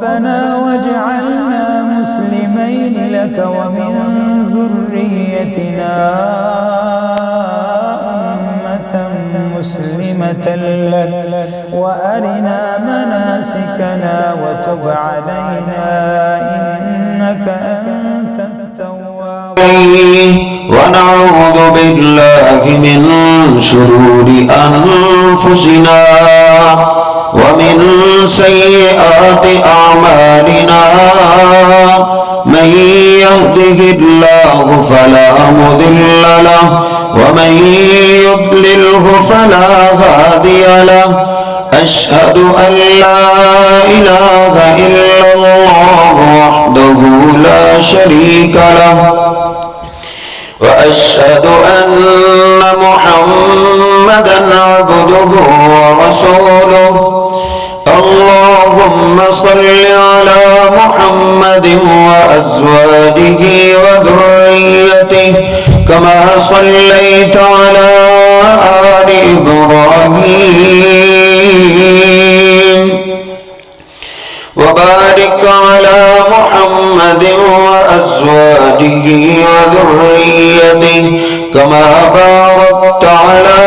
ربنا واجعلنا مسلمين لك ومن ذريتنا أمة مسلمة لك وأرنا مناسكنا وتب علينا إنك أنت التواب ونعوذ بالله من شرور أنفسنا ومن سيئات أعمالنا من يهده الله فلا مضل له ومن يضلله فلا هادي له أشهد أن لا إله إلا الله وحده لا شريك له وأشهد أن محمدًا عبده ورسوله اللهم صل على محمد وأزواجه وذريته كما صليت على آل إبراهيم وبارك على محمد وأزواجه وذريته كما باركت على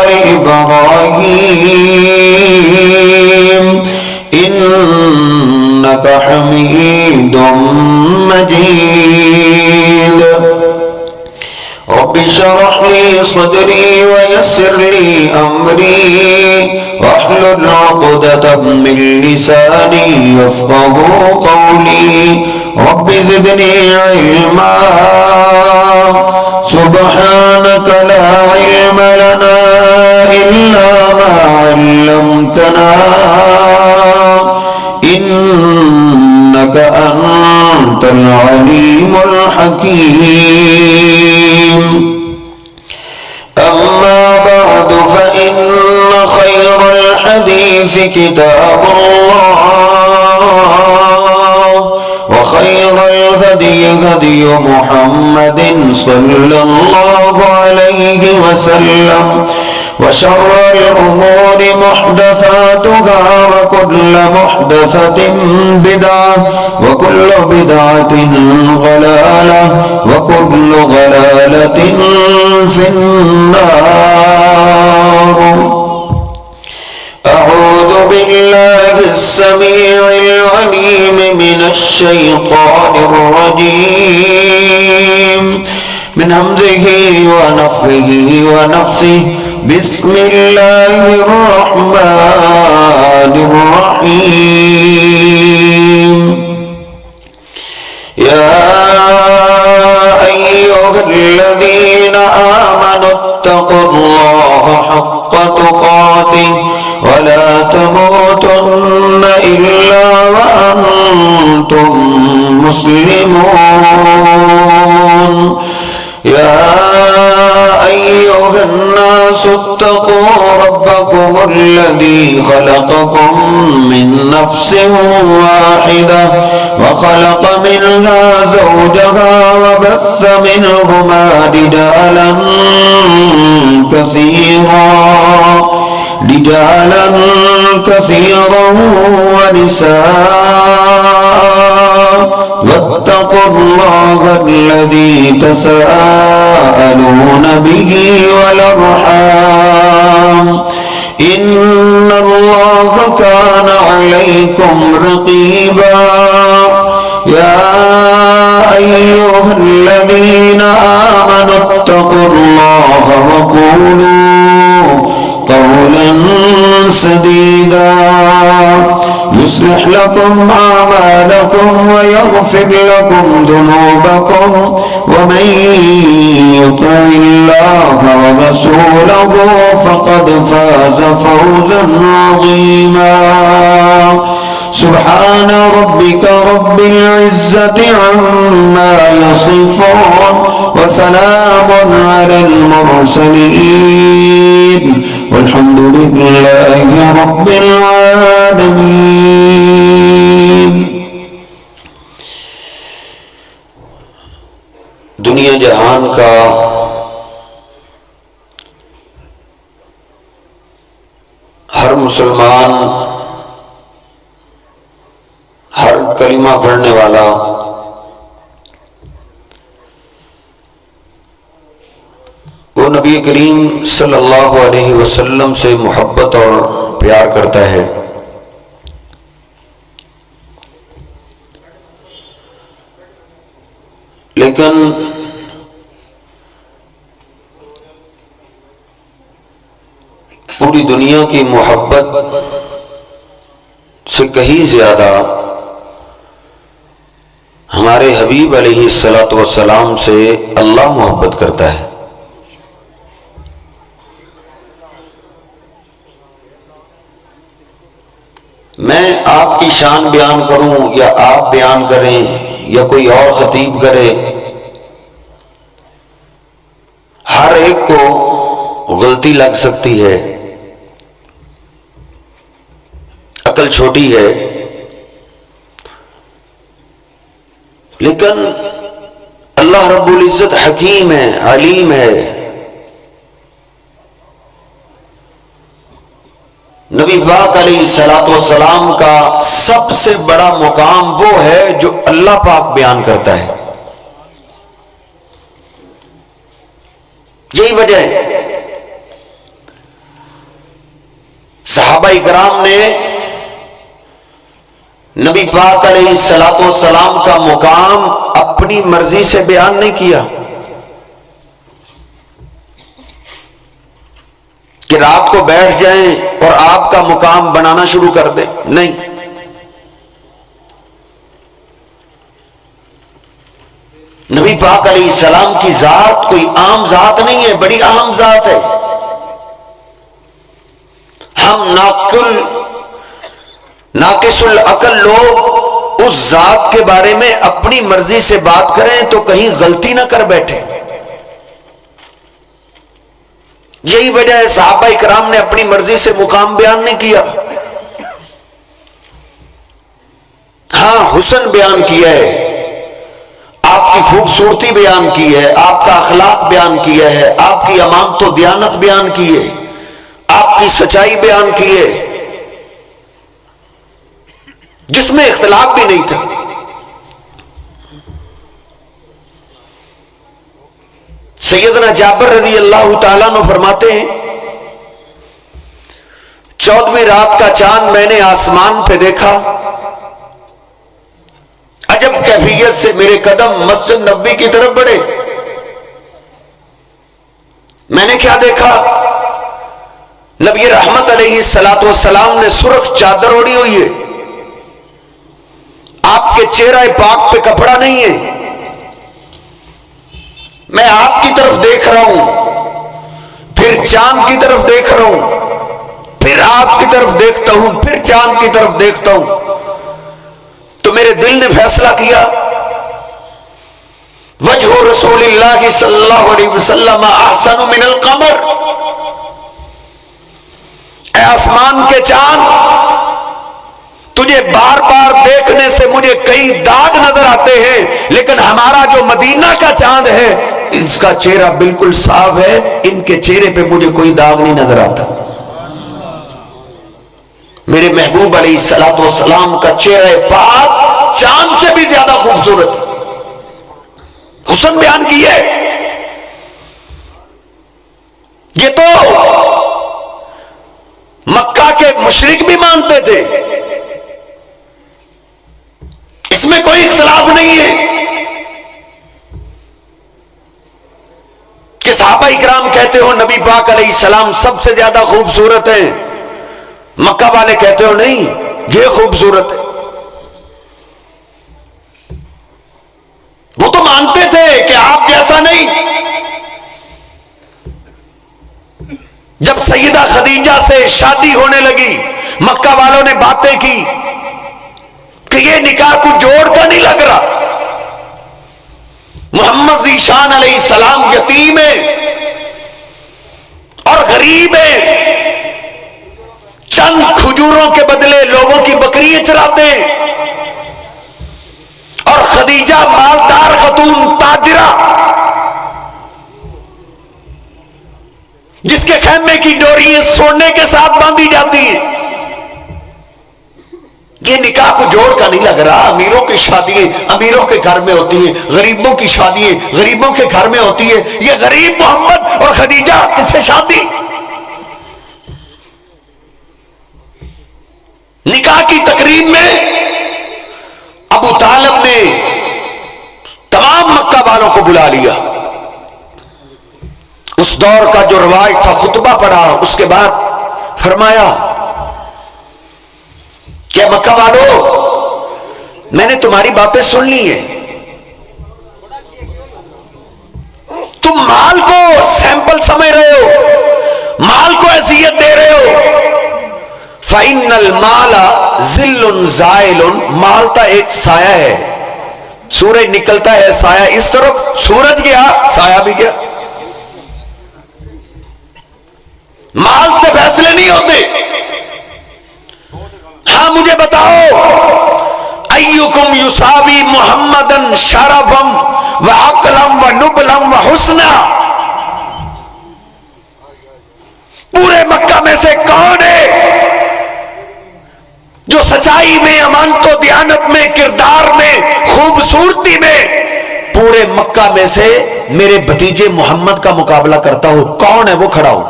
آل إبراهيم إنك حميد مجيد رب اشرح لي صدري ويسر لي أمري واحلل عقدة من لساني يفقهوا قولي رب زدني علما سبحانك لا علم لنا إلا ما علمتنا إنك أنت العليم الحكيم أما بعد فإن خير الحديث كتاب الله وخير الهدي هدي محمد صلى الله عليه وسلم وشر الأمور محدثاتها وكل محدثة بدعة وكل بدعة ضلالة وكل ضلالة في النار أعوذ بالله السميع العليم من الشيطان الرجيم من همزه ونفخه ونفسه بسم الله الرحمن الرحيم يا أيها الذين آمنوا اتقوا الله حق تقاته ولا تموتن إلا وأنتم مسلمون يا أيها الناس اتقوا ربكم الذي خلقكم من نفس واحدة وخلق منها زوجها وبث منهما رجالا كثيرا ونساء واتقوا الله الذي تساءلون به والأرحام إن الله كان عليكم رقيبا يا أيها الذين آمنوا اتقوا الله وقولوا قولا سديدا يصلح لكم أعمالكم ويغفر لكم ذنوبكم ومن يطع الله ورسوله فقد فاز فوزا عظيما سبحان ربك رب العزة عما يصفون وسلام على المرسلين والحمد لله رب العالمين دنیا جہان کا ہر مسلمان کلمہ پڑھنے والا وہ نبی کریم صلی اللہ علیہ وسلم سے محبت اور پیار کرتا ہے، لیکن پوری دنیا کی محبت سے کہیں زیادہ ہمارے حبیب علیہ الصلوۃ والسلام سے اللہ محبت کرتا ہے۔ میں آپ کی شان بیان کروں یا آپ بیان کریں یا کوئی اور خطیب کرے، ہر ایک کو غلطی لگ سکتی ہے، عقل چھوٹی ہے، لیکن اللہ رب العزت حکیم ہے، علیم ہے۔ نبی پاک علیہ الصلوۃ والسلام کا سب سے بڑا مقام وہ ہے جو اللہ پاک بیان کرتا ہے۔ یہی وجہ ہے صحابہ کرام نے نبی پاک علیہ الصلوۃ والسلام کا مقام اپنی مرضی سے بیان نہیں کیا کہ رات کو بیٹھ جائیں اور آپ کا مقام بنانا شروع کر دیں، نہیں، نبی پاک علیہ السلام کی ذات کوئی عام ذات نہیں ہے، بڑی اہم ذات ہے۔ ہم ناقص العقل لوگ اس ذات کے بارے میں اپنی مرضی سے بات کریں تو کہیں غلطی نہ کر بیٹھے۔ یہی وجہ ہے صحابہ کرام نے اپنی مرضی سے مقام بیان نہیں کیا، ہاں حسن بیان کیا ہے، آپ کی خوبصورتی بیان کی ہے، آپ کا اخلاق بیان کیا ہے، آپ کی امانت و دیانت بیان کی ہے، آپ کی سچائی بیان کی ہے، جس میں اختلاف بھی نہیں تھا۔ سیدنا جابر رضی اللہ تعالیٰ عنہ فرماتے ہیں 14ویں رات کا چاند میں نے آسمان پہ دیکھا، عجب کیفیت سے میرے قدم مسجد نبوی کی طرف بڑھے۔ میں نے کیا دیکھا؟ نبی رحمت علیہ الصلوۃ والسلام نے سرخ چادر اوڑھی ہوئی ہے، آپ کے چہرہ پاک پہ کپڑا نہیں ہے، میں آپ کی طرف دیکھ رہا ہوں، پھر چاند کی طرف دیکھ رہا ہوں، پھر آپ کی طرف دیکھتا ہوں، پھر چاند کی طرف دیکھتا ہوں، تو میرے دل نے فیصلہ کیا وجہ رسول اللہ صلی اللہ علیہ وسلم احسن من القمر، اے آسمان کے چاند، تجھے بار بار دیکھنے سے مجھے کئی داغ نظر آتے ہیں، لیکن ہمارا جو مدینہ کا چاند ہے اس کا چہرہ بالکل صاف ہے، ان کے چہرے پہ مجھے کوئی داغ نہیں نظر آتا۔ میرے محبوب علیہ الصلوۃ والسلام کا چہرہ پاک چاند سے بھی زیادہ خوبصورت، حسن بیان کی ہے۔ یہ تو مکہ کے مشرک بھی مانتے تھے، اس میں کوئی اختلاف نہیں ہے کہ صحابہ اکرام کہتے ہو نبی پاک علیہ السلام سب سے زیادہ خوبصورت ہیں، مکہ والے کہتے ہو نہیں یہ خوبصورت ہے۔ وہ تو مانتے تھے کہ آپ جیسا نہیں۔ جب سیدہ خدیجہ سے شادی ہونے لگی، مکہ والوں نے باتیں کی کہ یہ نکاح کو جوڑ کا نہیں لگ رہا، محمد ذیشان علیہ السلام یتیم ہے اور غریب ہے، چند کھجوروں کے بدلے لوگوں کی بکریاں چراتے ہیں، اور خدیجہ مالدار خاتون تاجرہ جس کے خیمے کی ڈوریاں سونے کے ساتھ باندھی جاتی ہیں، یہ نکاح کو جوڑ کا نہیں لگ رہا. امیروں کی شادیاں امیروں کے گھر میں ہوتی ہیں, غریبوں کی شادیاں غریبوں کے گھر میں ہوتی ہے. یہ غریب محمد اور خدیجہ کس سے شادی؟ نکاح کی تقریب میں ابو طالب نے تمام مکہ والوں کو بلا لیا. اس دور کا جو رواج تھا خطبہ پڑھا, اس کے بعد فرمایا کہ مکہ والو میں نے تمہاری باتیں سن لی ہیں, تم مال کو سیمپل سمجھ رہے ہو, مال کو اذیت دے رہے ہو. فَإِنَّ الْمَالَ ظِلٌّ زَائِلٌ, مال تا ایک سایہ ہے, سورج نکلتا ہے سایہ اس طرف, سورج گیا سایہ بھی گیا. مال سے فیصلے نہیں ہوتے. ہاں مجھے بتاؤ, ایکم یساوی محمدن شرفم و عقلم و نبلم و حسنا, پورے مکہ میں سے کون ہے جو سچائی میں, امانت و دیانت میں, کردار میں, خوبصورتی میں پورے مکہ میں سے میرے بھتیجے محمد کا مقابلہ کرتا ہو؟ کون ہے وہ؟ کھڑا ہو.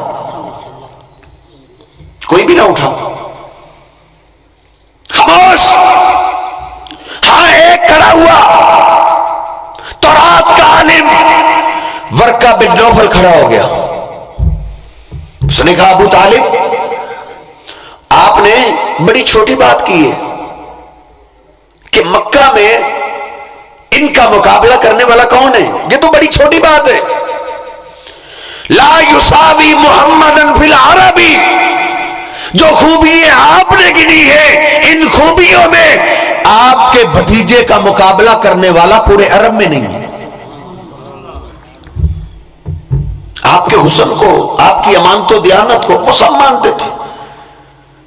کوئی بھی نہ اٹھا, خاموش. ہاں ایک کھڑا ہوا, تورات کا عالم ورقہ بن نوفل کھڑا ہو گیا. اس نے کہا ابو طالب آپ نے بڑی چھوٹی بات کی ہے کہ مکہ میں ان کا مقابلہ کرنے والا کون ہے, یہ تو بڑی چھوٹی بات ہے. لا یساوی محمدن فی العربی, جو خوبیاں آپ نے گنی ہے ان خوبیوں میں آپ کے بھتیجے کا مقابلہ کرنے والا پورے عرب میں نہیں ہے. آپ کے حسن کو, آپ کی امانت و دیانت کو وہ سب مانتے تھے.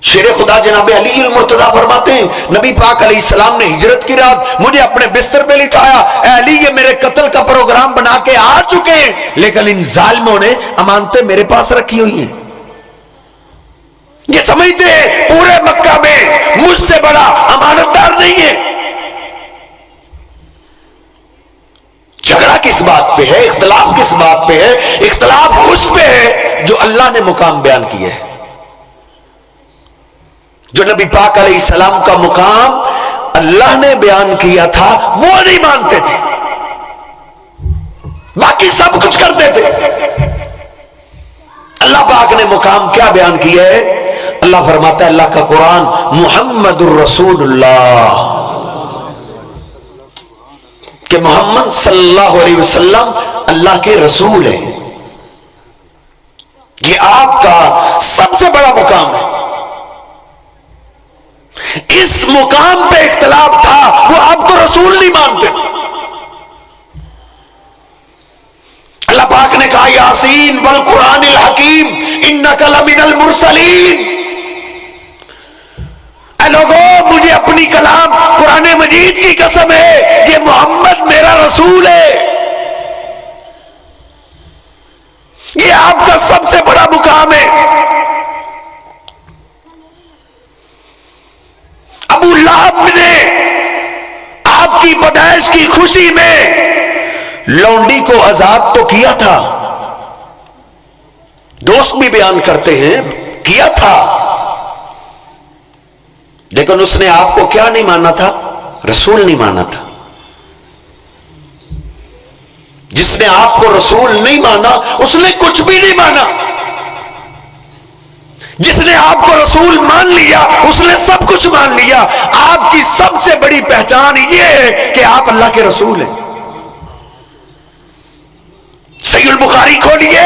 شیر خدا جناب علی المرتضی فرماتے ہیں نبی پاک علیہ السلام نے ہجرت کی رات مجھے اپنے بستر پہ لٹایا, اے علی یہ میرے قتل کا پروگرام بنا کے آ چکے ہیں, لیکن ان ظالموں نے امانتیں میرے پاس رکھی ہوئی ہیں. یہ سمجھتے ہیں پورے مکہ میں مجھ سے بڑا امانتدار نہیں ہے. جھگڑا کس بات پہ ہے, اختلاف کس بات پہ ہے؟ اختلاف اس پہ ہے جو اللہ نے مقام بیان کیا ہے. جو نبی پاک علیہ السلام کا مقام اللہ نے بیان کیا تھا وہ نہیں مانتے تھے, باقی سب کچھ کرتے تھے. اللہ پاک نے مقام کیا بیان کیا ہے؟ اللہ فرماتا ہے, اللہ کا قرآن, محمد الرسول اللہ, کہ محمد صلی اللہ علیہ وسلم اللہ کے رسول ہیں. یہ آپ کا سب سے بڑا مقام ہے. اس مقام پہ اختلاف تھا, وہ آپ کو رسول نہیں مانتے تھے. اللہ پاک نے کہا یاسین والقرآن الحکیم انک لمن المرسلین. اے لوگوں مجھے اپنی کلام قرآن مجید کی قسم ہے, یہ محمد میرا رسول ہے. یہ آپ کا سب سے بڑا مقام ہے. ابو لہب نے آپ کی پیدائش کی خوشی میں لونڈی کو آزاد تو کیا تھا, دوست بھی بیان کرتے ہیں کیا تھا, لیکن اس نے آپ کو کیا نہیں مانا تھا؟ رسول نہیں مانا تھا. جس نے آپ کو رسول نہیں مانا اس نے کچھ بھی نہیں مانا. جس نے آپ کو رسول مان لیا اس نے سب کچھ مان لیا. آپ کی سب سے بڑی پہچان یہ ہے کہ آپ اللہ کے رسول ہیں. صحیح البخاری کھولیے,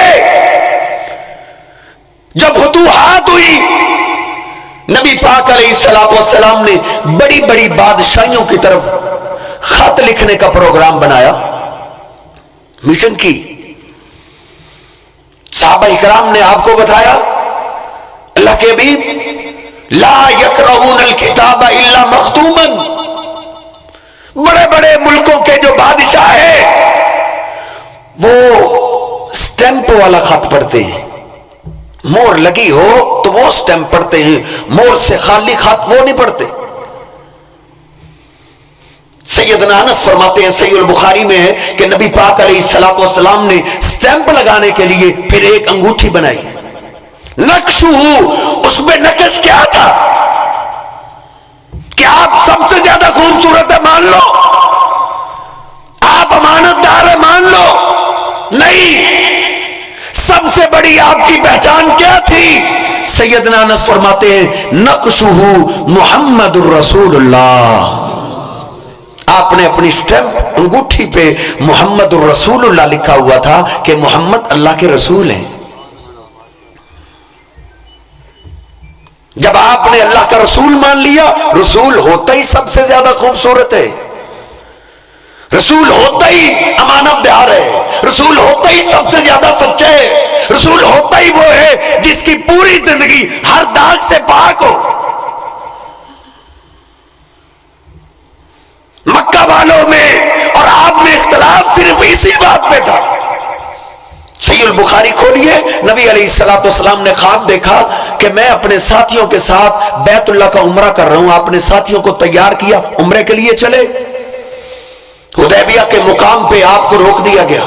جب فتوحات ہوئی نبی پاک علیہ السلام نے بڑی بڑی بادشاہیوں کی طرف خط لکھنے کا پروگرام بنایا, میٹنگ کی. صحابہ اکرام نے آپ کو بتایا اللہ کے حبیب لا یقرؤون الکتاب الا مختوما, بڑے بڑے ملکوں کے جو بادشاہ ہیں وہ سٹیمپ والا خط پڑھتے ہیں, مور لگی ہو تو وہ سٹیمپ پڑھتے ہیں, مور سے خالی خط وہ نہیں پڑھتے. سیدنا انس فرماتے ہیں صحیح البخاری میں ہے کہ نبی پاک علیہ الصلوۃ والسلام نے سٹیمپ لگانے کے لیے پھر ایک انگوٹھی بنائی، نقشہ، اس میں نقش کیا تھا کہ آپ سب سے زیادہ خوبصورت ہے مان لو، آپ امانت دار ہے مان لو، نہیں، سب سے بڑی آپ کی پہچان کیا تھی؟ سیدنا انس فرماتے ہیں نقشہ محمد الرسول اللہ، آپ نے اپنی سٹیمپ انگوٹھی پہ محمد الرسول اللہ لکھا ہوا تھا کہ محمد اللہ کے رسول ہیں۔ جب آپ نے اللہ کا رسول مان لیا، رسول ہوتا ہی سب سے زیادہ خوبصورت ہے، رسول ہوتا ہی امانت دار ہے، رسول ہوتا ہی سب سے زیادہ سچا ہے، رسول ہوتا ہی وہ ہے جس کی پوری زندگی ہر داغ سے پاک ہو۔ مکہ والوں میں اور آپ میں اختلاف صرف اسی بات پہ تھا۔ صحیح البخاری کھولیے، نبی علیہ الصلوۃ والسلام نے خواب دیکھا کہ میں اپنے ساتھیوں کے ساتھ بیت اللہ کا عمرہ کر رہا ہوں، آپ نے ساتھیوں کو تیار کیا عمرے کے لیے چلے، حدیبیہ کے مقام پہ آپ کو روک دیا گیا،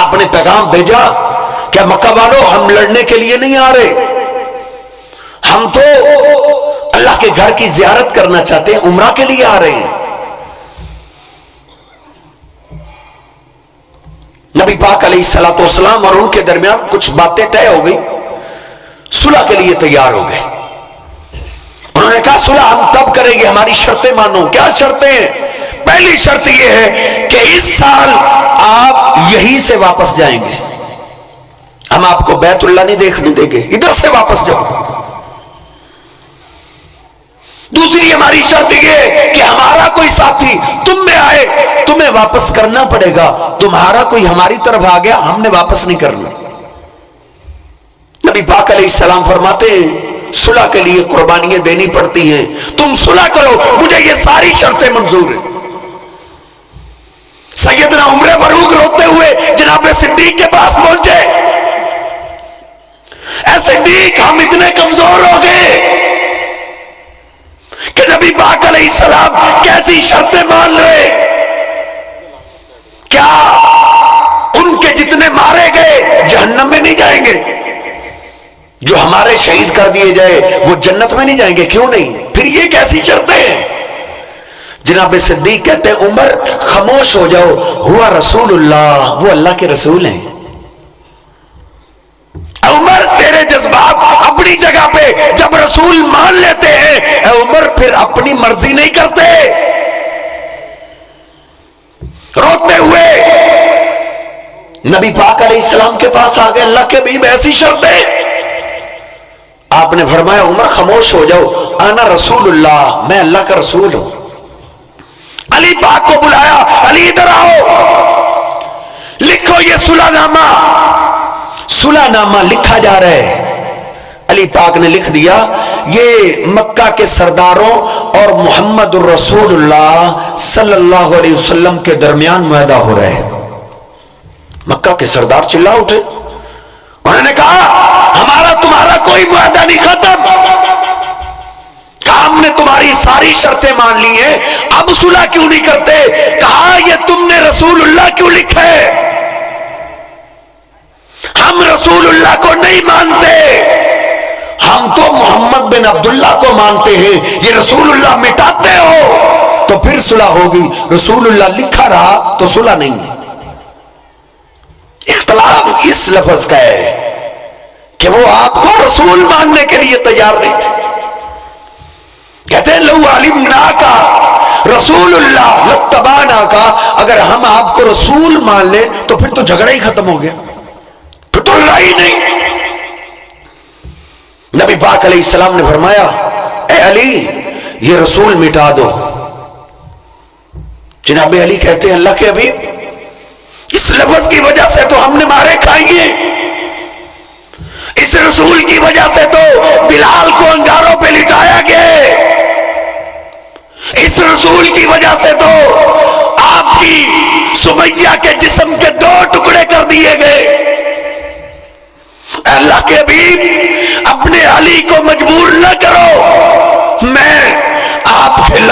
آپ نے پیغام بھیجا کہ مکہ والوں ہم لڑنے کے لیے نہیں آ رہے، ہم تو اللہ کے گھر کی زیارت کرنا چاہتے ہیں، عمرہ کے لیے آ رہے ہیں۔ نبی پاک علیہ الصلوۃ والسلام اور ان کے درمیان کچھ باتیں طے ہو گئی، صلح کے لیے تیار ہو گئے۔ انہوں نے کہا صلح ہم تب کریں گے، ہماری شرطیں مانو۔ کیا شرطیں ہیں؟ پہلی شرط یہ ہے کہ اس سال آپ یہیں سے واپس جائیں گے، ہم آپ کو بیت اللہ نہیں دیکھنے دیں گے، ادھر سے واپس جاؤ۔ دوسری ہماری شرط یہ کہ ہمارا کوئی ساتھی تم میں آئے، تمہیں واپس کرنا پڑے گا، تمہارا کوئی ہماری طرف آ گیا ہم نے واپس نہیں کرنا۔ نبی پاک علیہ السلام فرماتے ہیں صلح کے لیے قربانیاں دینی پڑتی ہیں، تم صلح کرو، مجھے یہ ساری شرطیں منظور ہیں۔ سیدنا عمر فاروق روتے ہوئے جناب صدیق کے پاس پہنچے، اے صدیق ہم اتنے کمزور ہو گئے کہ نبی پاک علیہ السلام کیسی شرطیں مان رہے، کیا ان کے جتنے مارے گئے جہنم میں نہیں جائیں گے؟ جو ہمارے شہید کر دیے جائے وہ جنت میں نہیں جائیں گے؟ کیوں نہیں؟ پھر یہ کیسی شرطیں ہیں؟ جناب صدیق کہتے ہیں عمر خاموش ہو جاؤ، ہوا رسول اللہ، وہ اللہ کے رسول ہیں۔ عمر تیرے جذبات اپنی جگہ پہ، جب رسول مان لیتے ہیں اے عمر پھر اپنی مرضی نہیں کرتے۔ روتے ہوئے نبی پاک علیہ السلام کے پاس آ گئے، اللہ کے حبیب ایسی شرطیں؟ آپ نے فرمایا عمر خاموش ہو جاؤ، انا رسول اللہ، میں اللہ کا رسول ہوں۔ علی پاک کو بلایا، علی ادھر آؤ، لکھو یہ صلح نامہ۔ صلح نامہ لکھا جا رہا ہے، علی پاک نے لکھ دیا یہ مکہ کے سرداروں اور محمد الرسول اللہ صلی اللہ علیہ وسلم کے درمیان معاہدہ ہو رہا ہے۔ مکہ کے سردار چلا اٹھے، انہوں نے کہا ہمارا تمہارا کوئی معاہدہ نہیں ختم، ہم نے تمہاری ساری شرطیں مان لی ہیں، اب صلح کیوں نہیں کرتے؟ کہا یہ تم نے رسول اللہ کیوں لکھا ہے؟ ہم رسول اللہ کو نہیں مانتے، ہم تو محمد بن عبداللہ کو مانتے ہیں، یہ رسول اللہ مٹاتے ہو تو پھر صلح ہوگی، رسول اللہ لکھا رہا تو صلح نہیں ہے۔ اختلاف اس لفظ کا ہے کہ وہ آپ کو رسول ماننے کے لیے تیار نہیں تھے۔ کہتے ہیں لو علمنا کا رسول اللہ لتبعنا کا، اگر ہم آپ کو رسول مان لیں تو پھر تو جھگڑا ہی ختم ہو گیا، پھر تو لڑائی نہیں۔ نبی پاک علیہ السلام نے فرمایا اے علی یہ رسول مٹا دو۔ جناب علی کہتے ہیں اللہ کے حبیب اس لفظ کی وجہ سے تو ہم نے مارے کھائیں گے، اس رسول کی وجہ سے تو بلال کو انگاروں پہ لٹایا گیا، اس رسول کی وجہ سے تو آپ کی سمیہ کے جسم کے 2 ٹکڑے کر دیے گئے۔ اللہ کے حبیب اپنے علی کو مجبور نہ کرو، میں آپ کے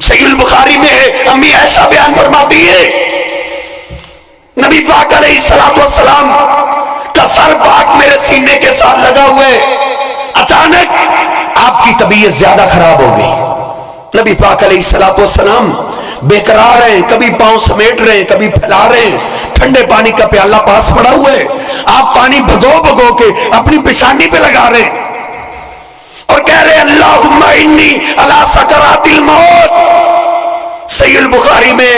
صحیح البخاری میں ہے، امی عائشہ بیان فرماتی ہے نبی پاک علیہ السلام کا سر پاک میرے سینے کے ساتھ لگا ہوئے، اچانک آپ کی طبیعت زیادہ خراب ہو گئی۔ نبی پاک علیہ السلام بے قرار ہیں، کبھی پاؤں سمیٹ رہے ہیں، کبھی پھیلا رہے ہیں، ٹھنڈے پانی کا پیالہ پاس پڑا ہوا ہے، آپ پانی بھگو کے اپنی پیشانی پہ لگا رہے ہیں اور کہہ رہے اللہم انی علی سکرات الموت۔ صحیح البخاری میں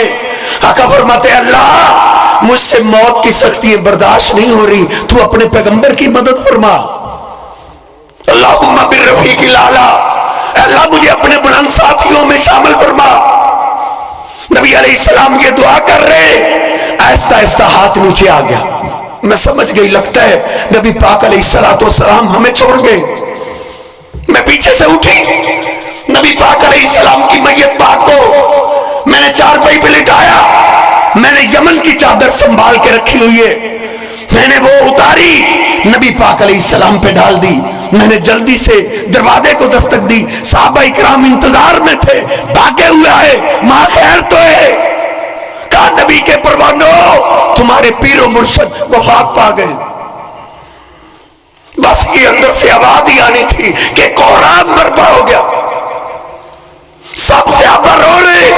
آقا فرماتے ہیں اللہ مجھ سے موت کی سختیاں برداشت نہیں ہو رہی، تو اپنے پیغمبر کی مدد فرما۔ اللہم بالرفیق الاعلی، اللہ مجھے اپنے بلند ساتھیوں میں شامل فرما۔ نبی علیہ السلام یہ دعا کر رہے، آہستہ آہستہ ہاتھ نیچے آ گیا۔ میں سمجھ گئی لگتا ہے نبی پاک علیہ السلام ہمیں چھوڑ گئے۔ میں پیچھے سے اٹھی، نبی پاک علیہ السلام کی میت پاک کو میں نے چارپائی پہ لٹایا، میں نے یمن کی چادر سنبھال کے رکھی ہوئی ہے، میں نے وہ اتاری نبی پاک علیہ السلام پہ ڈال دی۔ میں نے جلدی سے دروازے کو دستک دی، صحابہ اکرام انتظار میں تھے، بھاگے ہوئے آئے، ماں خیر تو ہے؟ کہا نبی کے پروانوں تمہارے پیر و مرشد وفات پا گئے۔ بس یہ اندر سے آواز ہی آنی تھی کہ کوہرام برپا ہو گیا، سب صحابہ رو رہے۔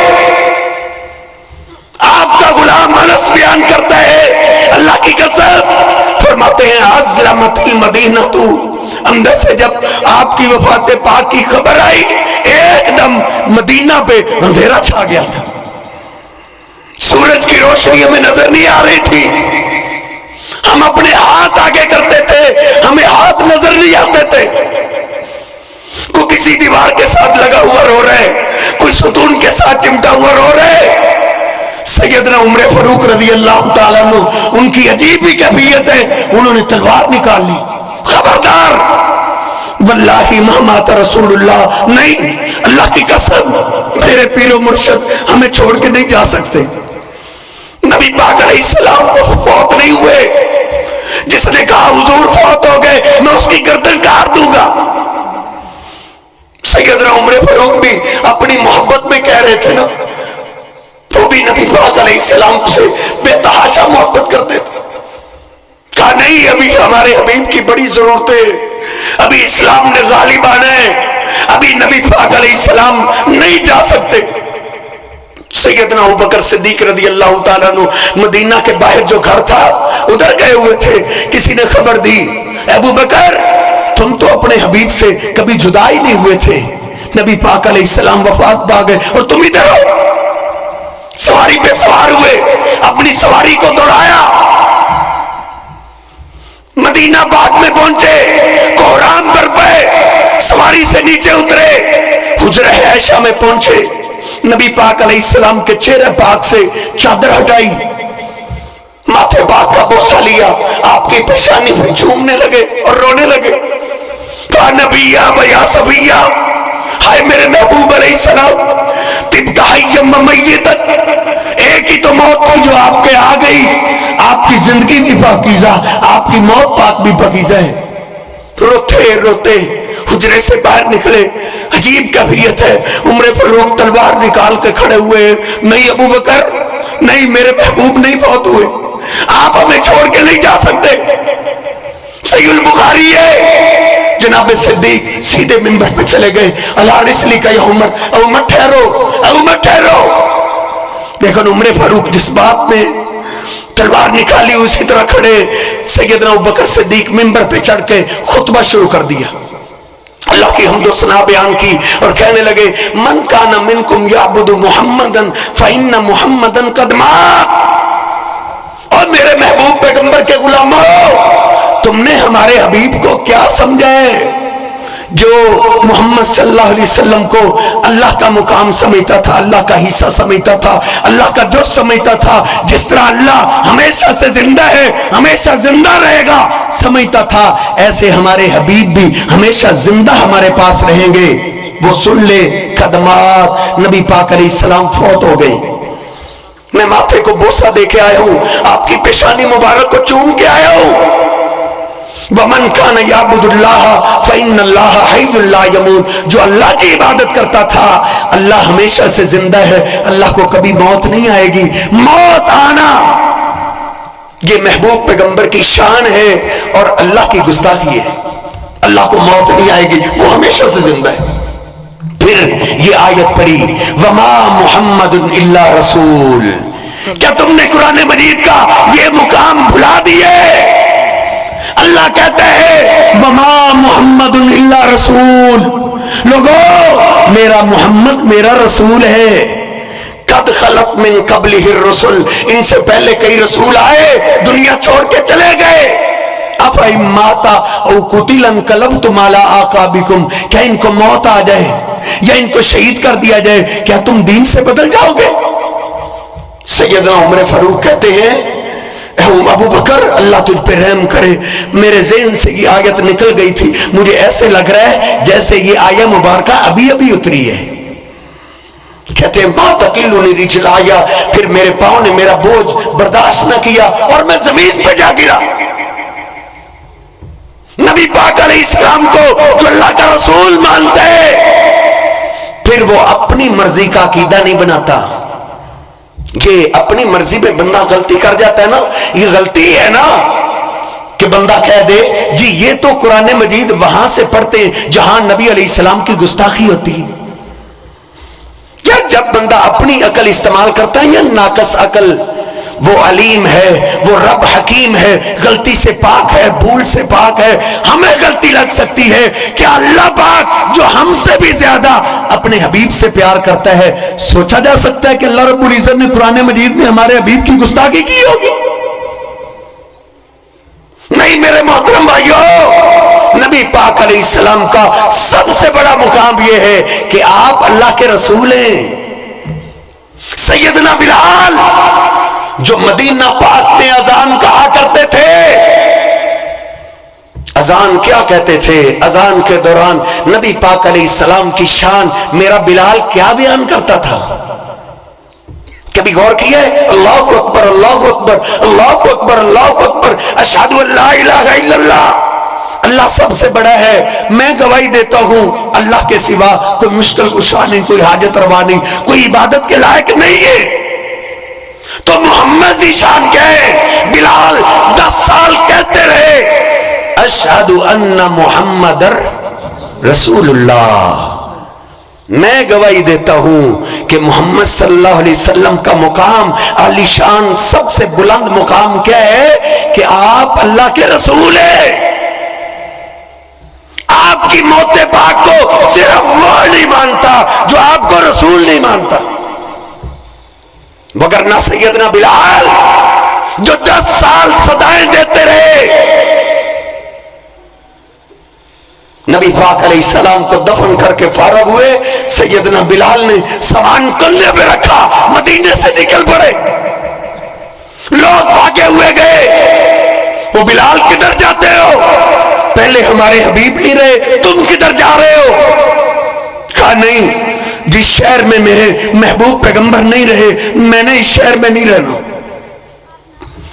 آپ کا غلام انس بیان کرتا ہے اللہ کی قسم فرماتے ہیں ازلمت المدینہ، اندر سے جب آپ کی وفات پاک کی خبر آئی ایک دم مدینہ پہ اندھیرا چھا گیا تھا، سورج کی روشنی ہمیں نظر نہیں آ رہی تھی، ہم اپنے ہاتھ آگے کرتے تھے ہمیں ہاتھ نظر نہیں آتے تھے، کوئی کسی دیوار کے ساتھ لگا ہوا رو رہے، کوئی ستون کے ساتھ چمٹا ہوا رو رہے۔ سیدنا عمر فاروق رضی اللہ تعالیٰ عنہ ان کی عجیب ہی کیفیت ہے، انہوں نے تلوار نکال لی، خبردار واللہ ما مات رسول اللہ، نہیں اللہ کی قسم میرے پیر و مرشد ہمیں چھوڑ کے نہیں جا سکتے۔ نبی پاک علیہ السلام فوت نہیں ہوئے، جس نے کہا حضور فوت ہو گئے میں اس کی گردن کاٹ دوں گا۔ سیدنا عمر فاروق بھی اپنی محبت میں کہہ رہے تھے نا، وہ بھی نبی پاک علیہ السلام سے بے تحاشا محبت کرتے تھے، کہا نہیں ابھی ہمارے حبیب کی بڑی ضرورت ہے، ابھی اسلام نے غالب آنا ہے، ابھی نبی پاک علیہ السلام نہیں جا سکتے۔ سیدنا ابوبکر صدیق رضی اللہ تعالیٰ عنہ مدینہ کے باہر جو گھر تھا ادھر گئے ہوئے تھے، کسی نے خبر دی ابوبکر تم تو اپنے حبیب سے کبھی جدا ہی نہیں ہوئے تھے، نبی پاک علیہ السلام وفات پا گئے اور تم ادھر ہو۔ سواری پہ سوار ہوئے، اپنی سواری کو دوڑایا، مدینہ پاک میں پہنچے، کوہرام برپے، سواری سے نیچے اترے، حجرہ عائشہ میں پہنچے، نبی پاک علیہ السلام کے چہرے پاک سے چادر ہٹائی، ماتھے پاک کا بوسہ لیا، آپ کی پیشانی میں جھومنے لگے اور رونے لگے، کہا نبیہ ویا صفیہ، ہائے میرے محبوب علیہ السلام طبت حیم و میتن، ایک ہی تو موت تھی جو آپ کے آ گئی، آپ کی زندگی بھی پاکیزہ، آپ کی موت پاک بھی پاکیزہ ہے۔ روتے روتے حجرے سے باہر نکلے، عجیب کیفیت ہے، عمر فاروق تلوار نکال کے کھڑے ہوئے، نہیں ابوبکر نہیں میرے محبوب نہیں فوت ہوئے، آپ ہمیں چھوڑ کے نہیں جا سکتے۔ صحیح البخاری ہے، جناب صدیق سیدھے منبر پہ چلے گئے، اللہ رسلی کا یا عمر، عمر ٹھہرو عمر ٹھہرو، لیکن عمر فاروق جس بات میں تلوار نکالی اسی طرح کھڑے، سیدنا ابوبکر صدیق منبر پہ چڑھ کے خطبہ شروع کر دیا، اللہ کی حمد و ثنا بیان کی اور کہنے لگے من کان منکم یعبد محمدن فإن محمدن قد مات، اور میرے محبوب پیغمبر کے غلاموں تم نے ہمارے حبیب کو کیا سمجھا ہے؟ جو محمد صلی اللہ علیہ وسلم کو اللہ کا مقام سمجھتا تھا، اللہ کا حصہ سمجھتا تھا، اللہ کا جز سمجھتا تھا، جس طرح اللہ ہمیشہ سے زندہ ہے ہمیشہ زندہ رہے گا سمجھتا تھا، ایسے ہمارے حبیب بھی ہمیشہ زندہ ہمارے پاس رہیں گے۔ وہ سن لے خدمات، نبی پاک علیہ السلام فوت ہو گئے، میں ماتھے کو بوسہ دے کے آیا ہوں، آپ کی پیشانی مبارک کو چوم کے آیا ہوں، وَمَنْ كَانَ يَعْبُدُ اللَّهَ فَإِنَّ اللَّهَ حَيٌّ لَا يَمُوتُ، جو اللہ کی عبادت کرتا تھا اللہ ہمیشہ سے زندہ ہے، اللہ کو کبھی موت نہیں آئے گی۔ موت آنا یہ محبوب پیغمبر کی شان ہے اور اللہ کی گستاخی ہے، اللہ کو موت نہیں آئے گی، وہ ہمیشہ سے زندہ ہے۔ پھر یہ آیت پڑھی وَمَا مُحَمَّدٌ إِلَّا رَسُولٌ، کیا تم نے قرآن مجید کا یہ مقام بھلا دیے؟ اللہ کہتا ہے وَمَا مُحَمَّدٌ إِلَّا رَسُولٌ، لوگو میرا محمد میرا رسول ہے، قَدْ خَلَتْ مِن قَبْلِهِ الرُّسُلُ، ان سے پہلے کئی رسول آئے دنیا چھوڑ کے چلے گئے، أَفَإِن مَاتَ أَوْ قُتِلَ انقلبتم عَلَىٰ أَعْقَابِكُمْ، کیا ان کو موت آ جائے یا ان کو شہید کر دیا جائے کیا تم دین سے بدل جاؤ گے؟ سیدنا عمر فاروق کہتے ہیں ابو بکر اللہ تجھ پہ رحم کرے، میرے ذہن سے یہ آیت نکل گئی تھی، مجھے ایسے لگ رہا ہے جیسے یہ آیت مبارکہ ابھی ابھی اتری ہے۔ کہتے ہیں ما تقلنی رجلایا، پھر میرے پاؤں نے میرا بوجھ برداشت نہ کیا اور میں زمین پہ جا گرا۔ نبی پاک علیہ السلام کو جو اللہ کا رسول مانتا ہے پھر وہ اپنی مرضی کا عقیدہ نہیں بناتا، یہ اپنی مرضی پہ بندہ غلطی کر جاتا ہے نا، یہ غلطی ہے نا کہ بندہ کہہ دے جی یہ تو قرآن مجید وہاں سے پڑھتے ہیں جہاں نبی علیہ السلام کی گستاخی ہوتی ہے۔ یا جب بندہ اپنی عقل استعمال کرتا ہے یا ناقص عقل، وہ علیم ہے، وہ رب حکیم ہے، غلطی سے پاک ہے، بھول سے پاک ہے، ہمیں غلطی لگ سکتی ہے کہ اللہ پاک جو ہم سے بھی زیادہ اپنے حبیب سے پیار کرتا ہے، سوچا جا سکتا ہے کہ اللہ رب العزت نے قرآن مجید میں ہمارے حبیب کی گستاخی کی ہوگی؟ نہیں میرے محترم بھائیو، نبی پاک علیہ السلام کا سب سے بڑا مقام یہ ہے کہ آپ اللہ کے رسول ہیں۔ سیدنا بلال جو مدینہ پاک میں اذان کہا کرتے تھے، اذان کیا کہتے تھے؟ اذان کے دوران نبی پاک علیہ السلام کی شان میرا بلال کیا بیان کرتا تھا؟ کبھی غور کیا ہے؟ اللہ اکبر اللہ اکبر اللہ اکبر اللہ اکبر اشہد ان لا الہ الا اللہ، اللہ سب سے بڑا ہے، میں گواہی دیتا ہوں اللہ کے سوا کوئی مشکل کشا نہیں، کوئی حاجت روا نہیں، کوئی عبادت کے لائق نہیں ہے۔ تو محمد کی شان کیا ہے؟ بلال 10 سال کہتے رہے اشہد ان محمد رسول اللہ، میں گواہی دیتا ہوں کہ محمد صلی اللہ علیہ وسلم کا مقام عالی شان سب سے بلند مقام کیا ہے کہ آپ اللہ کے رسول ہیں۔ آپ کی موت پاک کو صرف وہ نہیں مانتا جو آپ کو رسول نہیں مانتا، وگرنہ سیدنا بلال جو 10 سال صدائیں دیتے رہے، نبی پاک علیہ السلام کو دفن کر کے فارغ ہوئے، سیدنا بلال نے سامان کندھے پہ رکھا، مدینے سے نکل پڑے، لوگ بھاگے ہوئے گئے، وہ بلال کدھر جاتے ہو؟ پہلے ہمارے حبیب نہیں رہے، تم کدھر جا رہے ہو؟ کہا نہیں، جس شہر میں میرے محبوب پیغمبر نہیں رہے میں نے اس شہر میں نہیں رہنا۔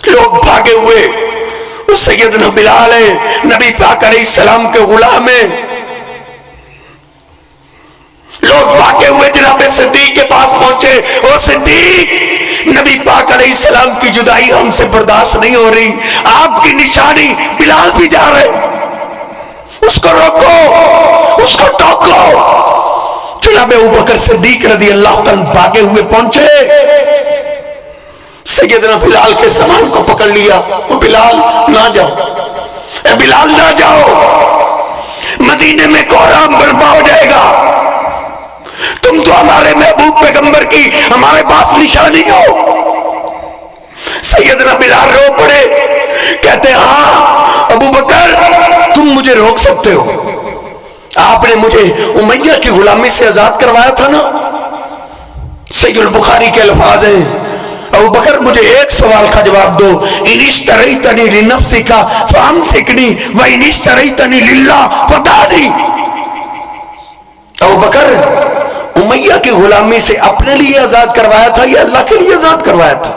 لوگ بھاگے ہوئے، وہ سیدنا بلال ہے، نبی پاک علیہ السلام کے غلام ہیں، لوگ بھاگے ہوئے جناب صدیق کے پاس پہنچے، او صدیق نبی پاک علیہ السلام کی جدائی ہم سے برداشت نہیں ہو رہی، آپ کی نشانی بلال بھی جا رہے، اس کو روکو، اس کو ٹوکو۔ جناب ابوبکر صدیق رضی اللہ تعالیٰ بھاگے ہوئے پہنچے، سیدنا بلال کے سامان کو پکڑ لیا، وہ بلال نہ جاؤ، اے بلال نہ جاؤ، مدینے میں کوہرام برپا ہو جائے گا، تم تو ہمارے محبوب پیغمبر کی ہمارے پاس نشانی ہو۔ سیدنا بلال رو پڑے، کہتے ہاں ابوبکر تم مجھے روک سکتے ہو، آپ نے مجھے امیہ کی غلامی سے آزاد کروایا تھا نا۔ صحیح البخاری کے الفاظ ہیں، ابوبکر مجھے ایک سوال کا جواب دو، ان اشتریتنی لنفسک فامسکنی و ان اشتریتنی للہ فدعنی۔ ابوبکر امیہ کی غلامی سے اپنے لیے آزاد کروایا تھا یا اللہ کے لیے آزاد کروایا تھا؟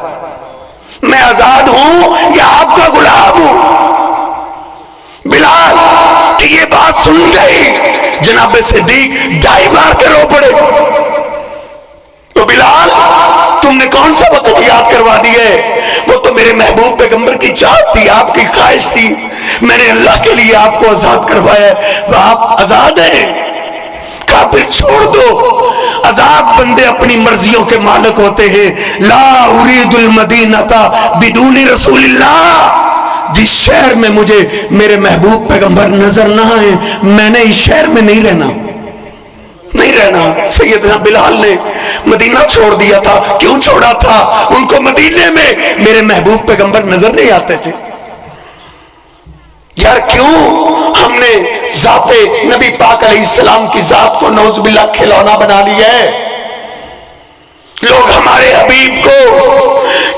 میں آزاد ہوں یا آپ کا غلام ہوں؟ بلال کہ یہ بات سنتے ہی جناب صدیق ڈائی مار کے رو پڑے. تو بلال تم نے کون سا وقت یاد کروا دی ہے؟ وہ تو میرے محبوب پیغمبر کی چاہت تھی، آپ کی خواہش تھی، میں نے اللہ کے لیے آپ کو آزاد کروایا ہے، آپ آزاد ہیں. کہا پھر چھوڑ دو، آزاد بندے اپنی مرضیوں کے مالک ہوتے ہیں. لا اريد المدینہ بدون رسول اللہ. جس شہر میں مجھے میرے محبوب پیغمبر نظر نہ آئے میں نے اس شہر میں نہیں رہنا. سیدنا بلال نے مدینہ چھوڑ دیا تھا. کیوں چھوڑا تھا؟ ان کو مدینے میں میرے محبوب پیغمبر نظر نہیں آتے تھے. یار کیوں ہم نے ذات نبی پاک علیہ السلام کی ذات کو نعوذ باللہ کھلونا بنا لیا ہے؟ لوگ ہمارے حبیب کو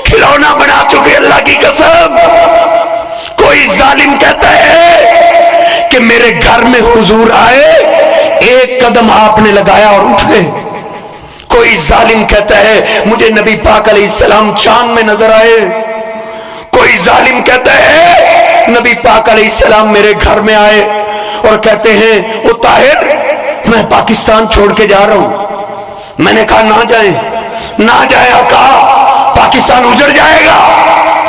کھلونا بنا چکے. اللہ کی قسم کوئی ظالم کہتا ہے کہ میرے گھر میں حضور آئے، ایک قدم آپ نے لگایا اور اٹھ گئے. کوئی ظالم کہتا ہے مجھے نبی پاک علیہ السلام چاند میں نظر آئے. کوئی ظالم کہتا ہے نبی پاک علیہ السلام میرے گھر میں آئے اور کہتے ہیں او طاہر میں پاکستان چھوڑ کے جا رہا ہوں. میں نے کہا نہ جائے آقا، پاکستان اجڑ جائے گا.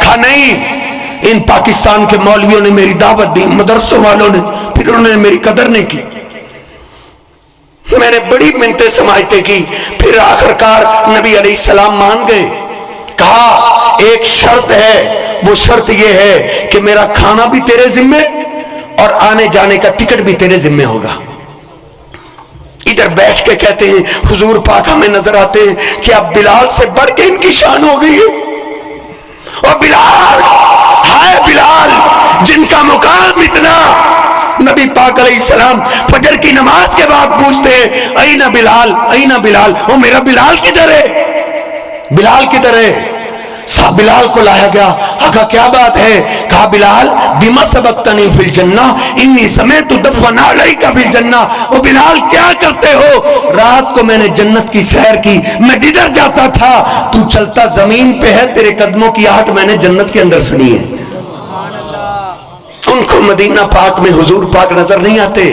کہا نہیں، ان پاکستان کے مولویوں نے میری دعوت دی، مدرسوں والوں نے، پھر انہوں نے میری قدر نہیں کی. میں نے بڑی منتیں سماجتیں کی، پھر آخرکار نبی علیہ السلام مان گئے. کہا ایک شرط ہے، وہ شرط یہ ہے کہ میرا کھانا بھی تیرے ذمے اور آنے جانے کا ٹکٹ بھی تیرے ذمے ہوگا. ادھر بیٹھ کے کہتے ہیں حضور پاک ہمیں نظر آتے ہیں کہ اب بلال سے بڑھ کے ان کی شان ہو گئی ہے. اور بلال، ہائے بلال جن کا مقام اتنا، نبی پاک علیہ السلام فجر کی نماز کے بعد پوچھتے ہیں اینا بلال اینا بلال، وہ میرا بلال کدھر ہے؟ بلال کدھر ہے؟ صاحب بلال کو لایا گیا. کہا کیا بات ہے؟ کہا بلال بما سبقتنی فی الجنہ انی سمعت دفن علیک فی الجنہ. وہ بلال کیا کرتے ہو؟ رات کو میں نے جنت کی سیر کی، میں جدھر جاتا تھا تو چلتا زمین پہ ہے، تیرے قدموں کی آہٹ میں نے جنت کے اندر سنی ہے. ان کو مدینہ پاک میں حضور پاک نظر نہیں آتے.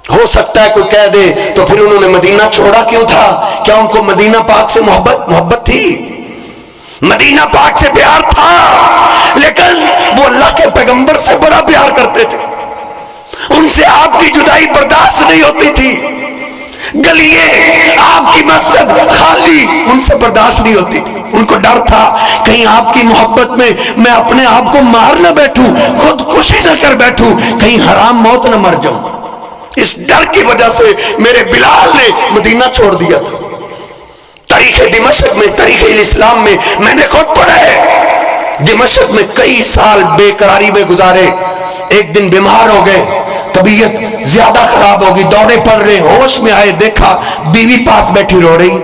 ہو سکتا ہے کوئی کہہ دے تو پھر انہوں نے مدینہ چھوڑا کیوں تھا؟ کیا ان کو مدینہ پاک سے محبت تھی؟ مدینہ پاک سے پیار تھا، لیکن وہ اللہ کے پیغمبر سے بڑا پیار کرتے تھے. ان سے آپ کی جدائی برداشت نہیں ہوتی تھی. گلیے آپ کی مسجد خالی ان سے برداشت نہیں ہوتی تھی. ان کو ڈر تھا کہیں آپ کی محبت میں میں اپنے آپ کو مار نہ بیٹھوں، خودکشی نہ کر بیٹھوں، کہیں حرام موت نہ مر جاؤں. اس ڈر کی وجہ سے میرے بلال نے مدینہ چھوڑ دیا تھا. تاریخ دمشق میں، تاریخ اسلام میں نے خود پڑھا ہے. دمشق میں کئی سال بے قراری میں گزارے. ایک دن بیمار ہو گئے، طبیعت زیادہ خراب ہوگی، دوڑے پڑ رہے، ہوش میں آئے، دیکھا بیوی پاس بیٹھی رو رہی.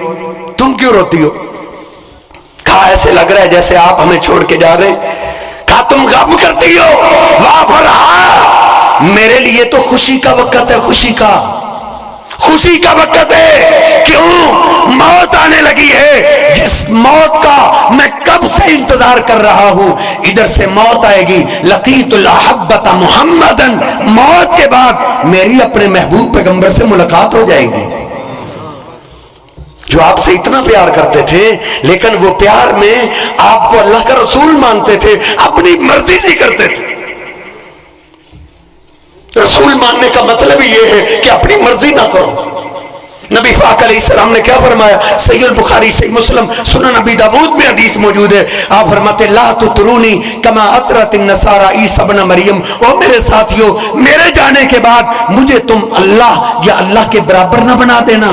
تم کیوں روتی ہو؟ کہا ایسے لگ رہا ہے جیسے آپ ہمیں چھوڑ کے جا رہے. کہا تم غم کرتی ہو؟ واہ فرحا، میرے لیے تو خوشی کا وقت ہے، خوشی کا وقت ہے. کیوں؟ موت آنے لگی ہے، جس موت کا میں کب سے انتظار کر رہا ہوں. ادھر سے موت آئے گی، لقیت الاحبۃ محمدن، موت کے بعد میری اپنے محبوب پیغمبر سے ملاقات ہو جائے گی جو آپ سے اتنا پیار کرتے تھے، لیکن وہ پیار میں آپ کو اللہ کا رسول مانتے تھے، اپنی مرضی نہیں کرتے تھے. رسول ماننے کا مطلب یہ ہے کہ اپنی مرضی نہ کرو. نبی پاک علیہ السلام نے کیا فرمایا؟ صحیح البخاری، صحیح مسلم، سنن نبی داود میں حدیث موجود ہے. آپ فرماتے لا تطرونی کما اطرت النصارى عیسی ابن مریم. او میرے ساتھیو، میرے جانے کے بعد مجھے تم اللہ یا اللہ کے برابر نہ بنا دینا.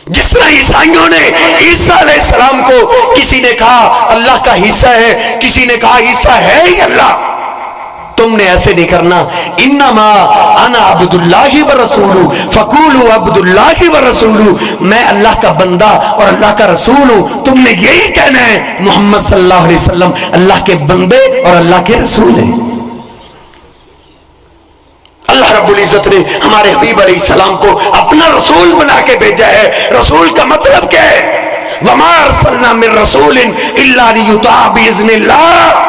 جس طرح عیسائیوں نے عیسیٰ علیہ السلام کو کسی نے کہا اللہ کا حصہ ہے، کسی نے کہا عیسیٰ ہے ہی اللہ. تم نے ایسے نہیں کرنا. انما انا عبد اللہ ورسولہ فقولوا عبد اللہ ورسولہ، میں اللہ کا بندہ اور اللہ کا رسول ہوں. تم نے یہی کہنا ہے محمد صلی اللہ علیہ وسلم اللہ کے بندے اور اللہ کے رسول ہیں. اللہ رب العزت نے ہمارے حبیب علیہ السلام کو اپنا رسول بنا کے بھیجا ہے. رسول کا مطلب کیا ہے؟ وما ارسلنا من رسول الا لیطاع باذن اللہ.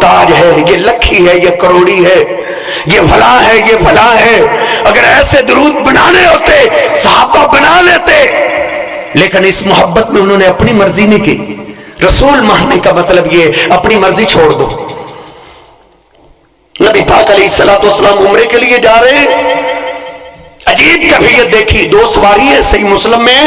تاج ہے، یہ لکھی ہے، یہ کروڑی ہے، یہ بھلا ہے، یہ بھلا ہے. اگر ایسے درود بنانے ہوتے صحابہ بنا لیتے، لیکن اس محبت میں انہوں نے اپنی مرضی نہیں کی. رسول ماننے کا مطلب یہ اپنی مرضی چھوڑ دو. نبی پاک علیہ الصلوۃ والسلام عمرے کے لیے جا رہے ہیں. عجیب کیفیت دیکھی، دو سواری ہے، صحیح مسلم میں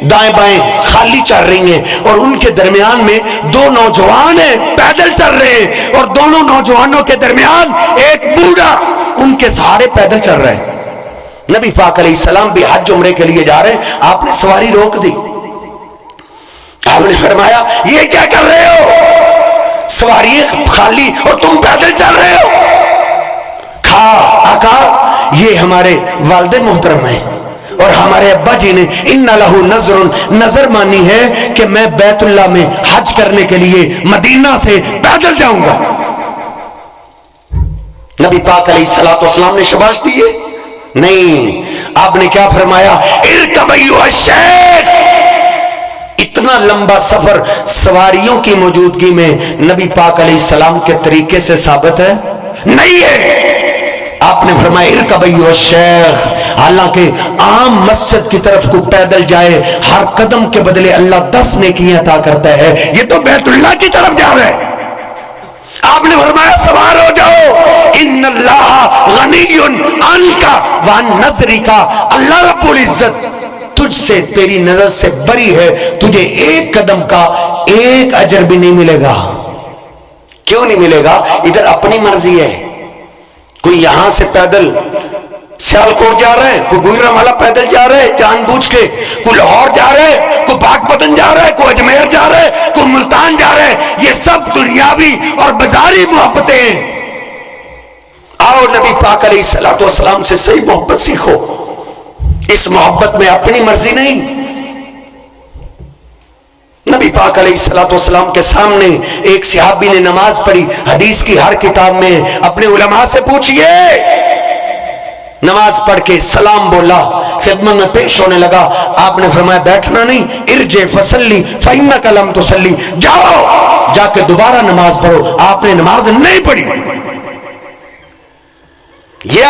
دائیں بائیں خالی چل رہی ہیں، اور ان کے درمیان میں دو نوجوان ہیں پیدل چل رہے ہیں، اور دونوں نوجوانوں کے درمیان ایک بوڑھا ان کے سہارے پیدل چل رہے ہیں. نبی پاک علیہ السلام بھی حج عمرے کے لیے جا رہے ہیں. آپ نے سواری روک دی. آپ نے فرمایا یہ کیا کر رہے ہو؟ سواری خالی اور تم پیدل چل رہے ہو. کھا آقا، یہ ہمارے والد محترم ہیں اور ہمارے ابا جی نے ان لہو نظر مانی ہے کہ میں بیت اللہ میں حج کرنے کے لیے مدینہ سے پیدل جاؤں گا. نبی پاک علیہ الصلوۃ والسلام نے شاباش دیے؟ نہیں. آپ نے کیا فرمایا؟ ارکب ایھا الشیخ. اتنا لمبا سفر سواریوں کی موجودگی میں نبی پاک علیہ السلام کے طریقے سے ثابت ہے؟ نہیں ہے. آپ نے فرمایا ارکب ایھا الشیخ. حالانکہ عام مسجد کی طرف کو پیدل جائے ہر قدم کے بدلے اللہ 10 نیکیاں عطا کرتا ہے، یہ تو بیت اللہ کی طرف جا رہا ہے. آپ نے فرمایا سوار ہو جاؤ. ان اللہ غنی عنک وعن نظرک. اللہ رب العزت تجھ سے، تیری نظر سے بری ہے، تجھے ایک قدم کا ایک اجر بھی نہیں ملے گا. کیوں نہیں ملے گا؟ ادھر اپنی مرضی ہے. کوئی یہاں سے پیدل سیالکوٹ جا رہا ہے، کوئی گوجرانوالہ پیدل جا رہا ہے جان بوجھ کے، کوئی لاہور جا رہا ہے، کوئی پاک پتن جا رہا ہے، کوئی اجمیر جا رہا ہے، کوئی ملتان جا رہا ہے. یہ سب دنیاوی اور بازاری محبتیں ہیں. آؤ نبی پاک علیہ الصلوۃ والسلام سے صحیح محبت سیکھو. اس محبت میں اپنی مرضی نہیں. نبی پاک علیہ الصلوۃ والسلام کے سامنے ایک صحابی نے نماز پڑھی. حدیث کی ہر کتاب میں اپنے علماء سے پوچھئے. نماز پڑھ کے سلام بولا، خدمت میں پیش ہونے لگا. آپ نے فرمایا بیٹھنا نہیں، ارجع فصلی فإنک لم تصلی. جاؤ جا کے دوبارہ نماز پڑھو. آپ نے نماز نہیں پڑھی. یہ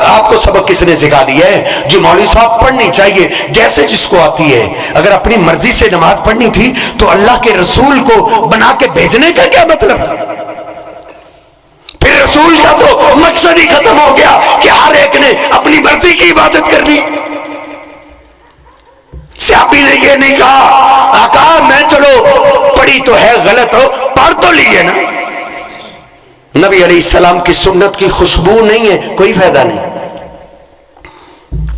آپ کو سبق کس نے سکھا دیا ہے؟ جو مولوی صاحب پڑھنی چاہیے جیسے جس کو آتی ہے. اگر اپنی مرضی سے نماز پڑھنی تھی تو اللہ کے رسول کو بنا کے بھیجنے کا کیا مطلب تھا؟ پھر رسول کا تو مقصد ہی ختم ہو گیا کہ ہر ایک نے اپنی مرضی کی عبادت کرنی. صحابی نے یہ نہیں کہا آقا میں چلو پڑھی تو ہے غلط ہو، پڑھ تو لیے نا. نبی علیہ السلام کی سنت کی خوشبو نہیں ہے، کوئی فائدہ نہیں.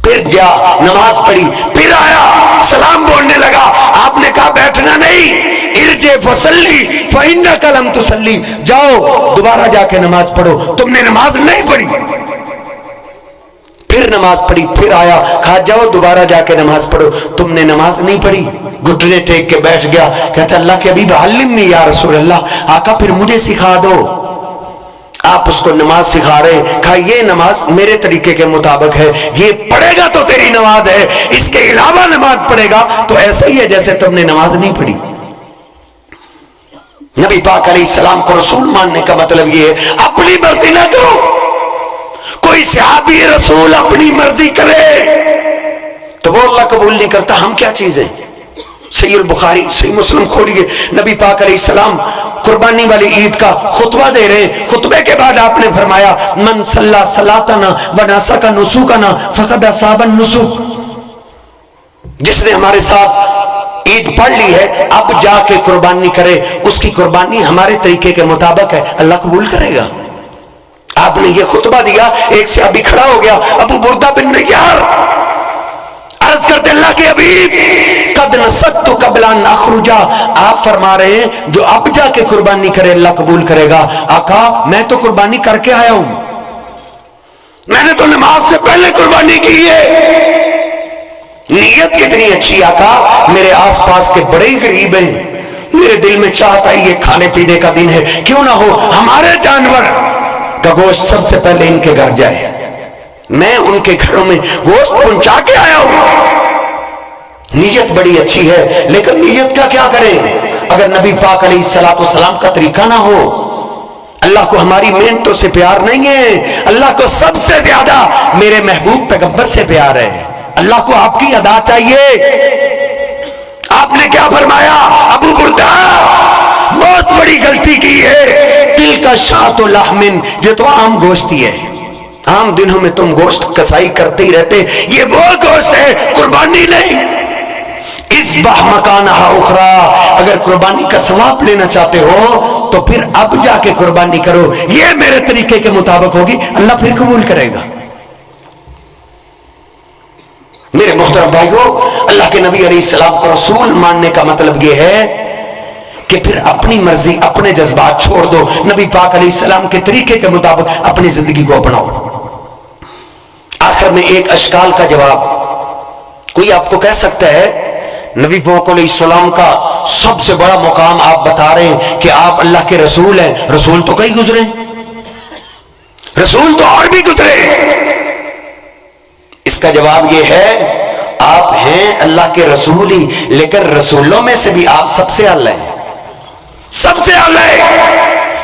پھر گیا نماز پڑھی، پھر آیا سلام بولنے لگا. آپ نے کہا بیٹھنا نہیں، ارجع فصلی فإنک لم تصلی. جاؤ دوبارہ جا کے نماز پڑھو، تم نے نماز نہیں پڑھی. پھر نماز پڑھی، پھر آیا، کہا جاؤ دوبارہ جا کے نماز پڑھو، تم نے نماز نہیں پڑھی. گھٹنے ٹیک کے بیٹھ گیا. کہتا اللہ کے حبیب علمنی یا رسول اللہ. آقا پھر مجھے سکھا دو. آپ اس کو نماز سکھا رہے. کہا یہ نماز میرے طریقے کے مطابق ہے، یہ پڑھے گا تو تیری نماز ہے، اس کے علاوہ نماز پڑھے گا تو ایسا ہی ہے جیسے تم نے نماز نہیں پڑھی. نبی پاک علیہ السلام کو رسول ماننے کا مطلب یہ ہے اپنی مرضی نہ کرو. کوئی صحابی رسول اپنی مرضی کرے تو وہ اللہ قبول نہیں کرتا. ہم کیا چیز ہیں؟ صحیح البخاری صحیح مسلم کھولیے. نبی پاک علیہ السلام قربانی والی عید کا خطبہ دے رہے ہیں. خطبے کے بعد آپ نے فرمایا من صلی صلاتنا ونسک نسکنا فقد اصاب النسک. جس نے ہمارے ساتھ عید پڑھ لی ہے اب جا کے قربانی کرے، اس کی قربانی ہمارے طریقے کے مطابق ہے، اللہ قبول کرے گا. آپ نے یہ خطبہ دیا. ایک صحابی کھڑا ہو گیا، ابو بردہ بن نیار، عرض کرتے اللہ کے حبیب قد نسکت قبل ان اخرج. آپ فرما رہے ہیں جو اب جا کے قربانی کرے اللہ قبول کرے گا. آقا میں تو قربانی کر کے آیا ہوں، میں نے تو نماز سے پہلے قربانی کی ہے. نیت کتنی اچھی آقا. میرے آس پاس کے بڑے غریب ہیں، میرے دل میں چاہتا ہے یہ کھانے پینے کا دن ہے، کیوں نہ ہو ہمارے جانور کا گوشت سب سے پہلے ان کے گھر جائے. میں ان کے گھروں میں گوشت پہنچا کے آیا ہوں. نیت بڑی اچھی ہے لیکن نیت کا کیا کریں؟ اگر نبی پاک علیہ السلام کا طریقہ نہ ہو؟ اللہ کو ہماری محنتوں سے پیار نہیں ہے، اللہ کو سب سے زیادہ میرے محبوب پیغمبر سے پیار ہے۔ اللہ کو آپ کی ادا چاہیے۔ آپ نے کیا فرمایا؟ ابو بردہ بہت بڑی غلطی کی ہے، دل کا شاۃ و لحمن، یہ تو عام گوشت ہی ہے، عام دنوں میں تم گوشت کسائی کرتے ہی رہتے، یہ وہ گوشت ہے، قربانی نہیں۔ اذبح مکانہا اخرى، اگر قربانی کا ثواب لینا چاہتے ہو تو پھر اب جا کے قربانی کرو، یہ میرے طریقے کے مطابق ہوگی، اللہ پھر قبول کرے گا۔ میرے محترم بھائیو، اللہ کے نبی علیہ السلام کو رسول ماننے کا مطلب یہ ہے کہ پھر اپنی مرضی، اپنے جذبات چھوڑ دو، نبی پاک علیہ السلام کے طریقے کے مطابق اپنی زندگی کو اپناؤ۔ آخر میں ایک اشکال کا جواب، کوئی آپ کو کہہ سکتا ہے نبی پاک علیہ السلام کا سب سے بڑا مقام آپ بتا رہے ہیں کہ آپ اللہ کے رسول ہیں، رسول تو کئی گزرے، رسول تو اور بھی گزرے۔ اس کا جواب یہ ہے، آپ ہیں اللہ کے رسول ہی، لیکن رسولوں میں سے بھی آپ سب سے اعلی ہیں، سب سے اعلی۔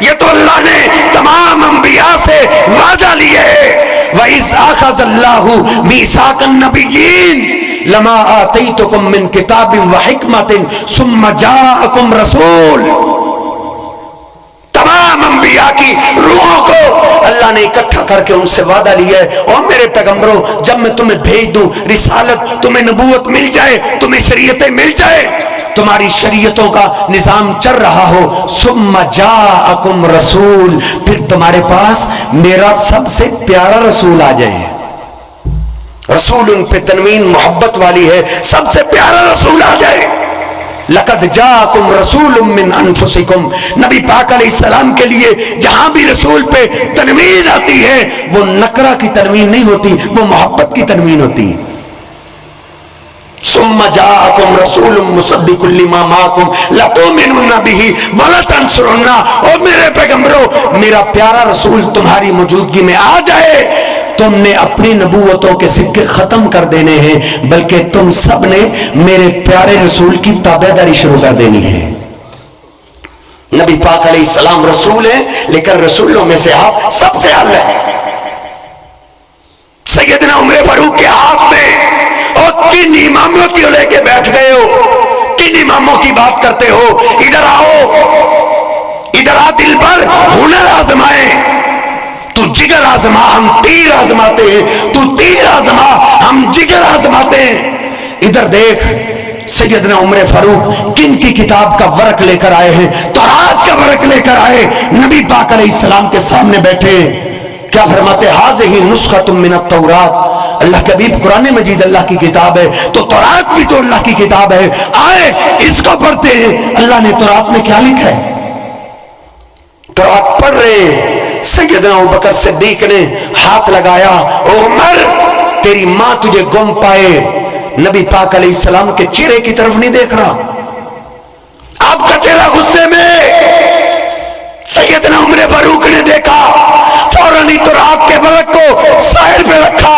یہ تو اللہ نے تمام انبیاء سے وعدہ لیا ہے، وَإِذْ أَخَذَ اللَّهُ مِيثَاقَ النَّبِيِّينَ لما آتیتکم من کتاب و حکمت ثم جاءکم رسول۔ تمام انبیاء کی روحوں کو اللہ نے اکٹھا کر کے ان سے وعدہ لیا ہے، اور میرے پیغمبروں جب میں تمہیں بھیج دوں رسالت، تمہیں نبوت مل جائے، تمہیں شریعتیں مل جائے، تمہاری شریعتوں کا نظام چل رہا ہو، ثم جاءکم رسول، پھر تمہارے پاس میرا سب سے پیارا رسول آ جائے۔ رسول ان پہ تنوین محبت والی ہے، سب سے پیارا رسول آ جائے۔ لقد جاءکم رسول من انفسکم، نبی پاک علیہ السلام کے لیے جہاں بھی رسول پہ تنوین آتی ہے وہ نکرہ کی تنوین نہیں ہوتی، وہ محبت کی تنوین ہوتی۔ ثم جاءکم رسول مصدق لما معکم لتؤمنن به ولتنصرنہ، اور میرے پیغمبروں میرا پیارا رسول تمہاری موجودگی میں آ جائے، تم نے اپنی نبوتوں کے سکے ختم کر دینے ہیں، بلکہ تم سب نے میرے پیارے رسول کی تابعداری شروع کر دینی ہے۔ نبی پاک علیہ السلام رسول ہیں، لیکن رسولوں میں سے آپ سب سے اعلی ہیں۔ سیدنا عمر فاروق کے ہاتھ میں، اور کن اماموں کی لے کے بیٹھ گئے ہو، کن اماموں کی بات کرتے ہو؟ ادھر آؤ، ادھر آ دل پر ہنر آزمائے، تو جگر آزما ہم تیر آزماتے ہیں، تو تیر آزما ہم جگر آزماتے ہیں۔ ادھر دیکھ، سیدنا عمر فاروق کن کی کتاب کا ورق لے کر آئے ہیں؟ تورات کا ورق لے کر آئے، نبی پاک علیہ السلام کے سامنے بیٹھے، کیا فرماتے؟ ہذہ نسخۃ من التوراۃ، اللہ کے حبیب قرآن مجید اللہ کی کتاب ہے، تو تورات بھی تو اللہ کی کتاب ہے، آئے اس کو پڑھتے ہیں۔ اللہ نے تورات میں کیا لکھا ہے؟ تورات پڑھ رہے ہیں، سیدنا ابوبکر صدیق نے ہاتھ لگایا، او عمر تیری ماں تجھے گم پائے۔ نبی پاک علیہ السلام کے چہرے کی طرف نہیں دیکھ رہا، آپ کا چہرہ غصے میں۔ سیدنا عمر فاروق نے دیکھا، فوراً ہی تورات کے ورق کو سائر پہ رکھا،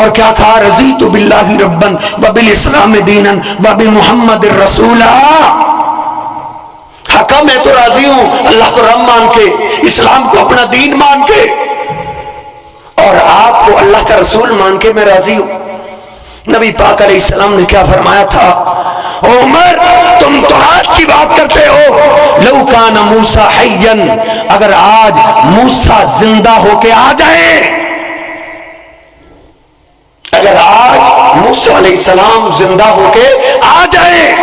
اور کیا کہا؟ رضیت باللہ ربا وبالاسلام دینا وبمحمد رسولا۔ حقا میں تو راضی ہوں اللہ کو رب مان کے، اسلام کو اپنا دین مان کے، اور آپ کو اللہ کا رسول مان کے میں راضی ہوں۔ نبی پاک علیہ السلام نے کیا فرمایا تھا؟ عمر تم تورات کی بات کرتے ہو، لو کان موسیٰ حیا، اگر آج موسیٰ زندہ ہو کے آ جائے، اگر آج موسیٰ علیہ السلام زندہ ہو کے آ جائے،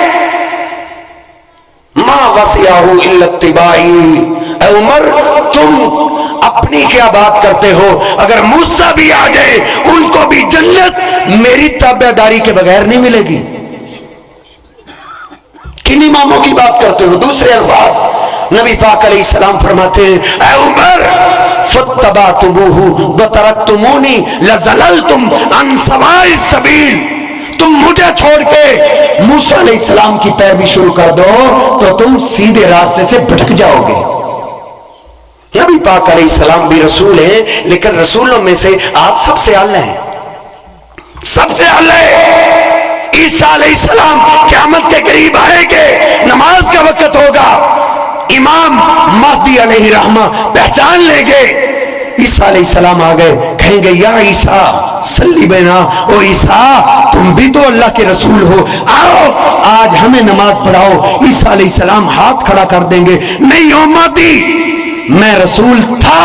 ما وسعہ الا اتباعی، اے عمر تم اپنی کیا بات کرتے ہو؟ اگر موسیٰ بھی آ جائے ان کو بھی جنت میری تابعداری کے بغیر نہیں ملے گی۔ کن اماموں کی بات کرتے ہو؟ دوسرے الفاظ نبی پاک علیہ السلام فرماتے ہیں، اے عمر فاتبعتموہ وترکتمونی لزللتم عن سواء السبیل، تم مجھے چھوڑ کے موسیٰ علیہ السلام کی پیروی شروع کر دو تو تم سیدھے راستے سے بھٹک جاؤ گے۔ نبی پاک علیہ السلام بھی رسول ہیں، لیکن رسولوں میں سے آپ سب سے اعلی ہیں، سب سے اعلی۔ عیسیٰ علیہ السلام قیامت کے قریب آئیں گے، نماز کا وقت ہوگا، امام مہدی علیہ رحمہ پہچان لیں گے، عیسیٰ علیہ السلام آ گئے، کہیں گے یا عیسیٰ صلی بینا، او عیسیٰ تم بھی تو اللہ کے رسول ہو، آؤ آج ہمیں نماز پڑھاؤ۔ عیسیٰ علیہ السلام ہاتھ کھڑا کر دیں گے، نہیں او مہدی، میں رسول تھا،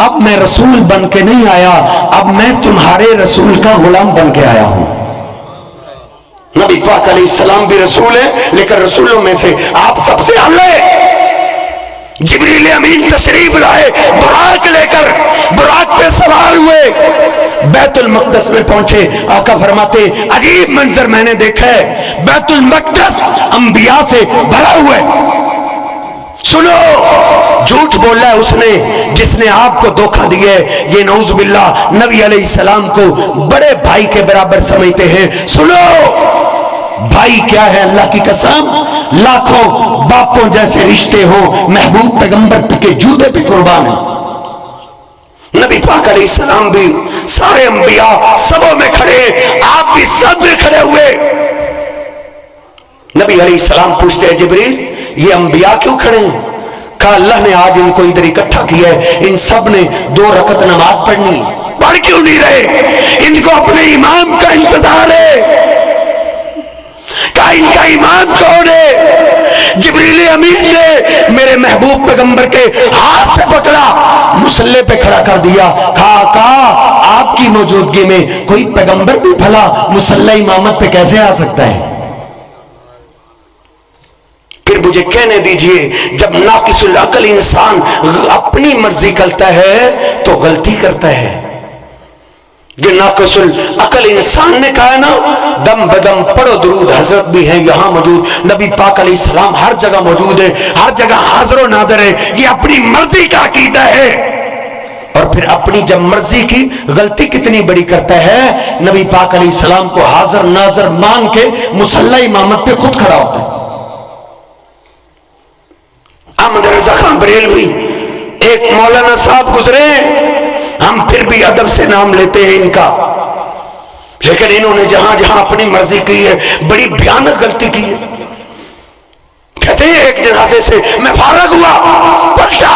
اب میں رسول بن کے نہیں آیا، اب میں تمہارے رسول کا غلام بن کے آیا ہوں۔ نبی پاک علیہ السلام بھی رسول ہے، لیکن رسولوں میں سے آپ سب سے اعلی۔ جبریل امین تشریف لائے براق لے کر، براق پہ سوار ہوئے، بیت المقدس میں پہنچے، آقا فرماتے عجیب منظر میں نے دیکھا ہے، بیت المقدس انبیاء سے بھرا ہوا ہے۔ سنو، جھوٹ بولا ہے اس نے جس نے آپ کو دھوکہ دیا ہے، یہ نعوذ باللہ نبی علیہ السلام کو بڑے بھائی کے برابر سمجھتے ہیں۔ سنو، بھائی کیا ہے، اللہ کی قسم لاکھوں باپوں جیسے رشتے ہوں، محبوب پیغمبر کے جوتے پہ قربان ہے۔ نبی پاک علیہ السلام بھی سارے انبیاء سبوں میں کھڑے، آپ بھی سب میں کھڑے ہوئے۔ نبی علیہ السلام پوچھتے ہیں جبریل یہ انبیاء کیوں کھڑے ہیں؟ کہا اللہ نے آج ان کو ادھر اکٹھا کیا ہے، ان سب نے 2 رکعت نماز پڑھنی ہے، پڑھ کیوں نہیں رہے؟ ان کو اپنے امام کا انتظار ہے۔ کہا ان کا امام کون ہے؟ جبریل امین نے میرے محبوب پیغمبر کے ہاتھ سے پکڑا، مصلی پہ کھڑا کر دیا، کہا آپ کی موجودگی میں کوئی پیغمبر بھی بھلا مصلی امامت پہ کیسے آ سکتا ہے؟ پھر مجھے کہنے دیجئے جب ناقص العقل انسان اپنی مرضی کرتا ہے تو غلطی کرتا ہے۔ جو ناقص العقل انسان نے کہا ہے نا، دم بدم پڑھو درود، حضرت بھی ہیں یہاں موجود، نبی پاک علیہ السلام ہر جگہ موجود ہے، ہر جگہ حاضر و ناظر ہے، یہ اپنی مرضی کا عقیدہ ہے۔ اور پھر اپنی جب مرضی کی غلطی کتنی بڑی کرتا ہے، نبی پاک علیہ السلام کو حاضر ناظر مان کے مصلی امامت پہ خود کھڑا ہوتا ہے۔ احمد رضا خان بریلوی ایک مولانا صاحب گزرے، ہم پھر بھی ادب سے نام لیتے ہیں ان کا، لیکن انہوں نے جہاں جہاں اپنی مرضی کی ہے بڑی بھیانک غلطی کی ہے۔ کہتے ہیں ایک جنازے سے میں فارغ ہوا، پلٹا،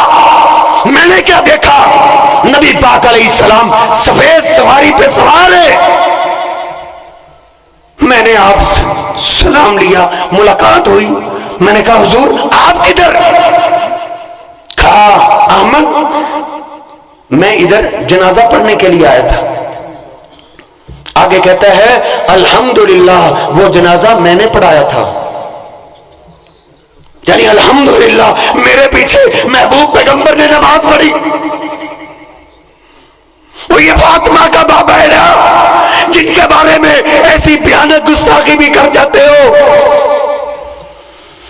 میں نے کیا دیکھا، نبی پاک علیہ السلام سفید سواری پہ سوار ہے، میں نے آپ سے سلام لیا، ملاقات ہوئی، میں نے کہا حضور آپ کدھر؟ کہا احمد میں ادھر جنازہ پڑھنے کے لیے آیا تھا۔ آگے کہتا ہے الحمدللہ وہ جنازہ میں نے پڑھایا تھا، یعنی الحمدللہ میرے پیچھے محبوب پیغمبر نے نماز پڑھی۔ وہ یہ فاطمہ کا بابا ہے نا جن کے بارے میں ایسی بھیانک گستاخی بھی کر جاتے ہو۔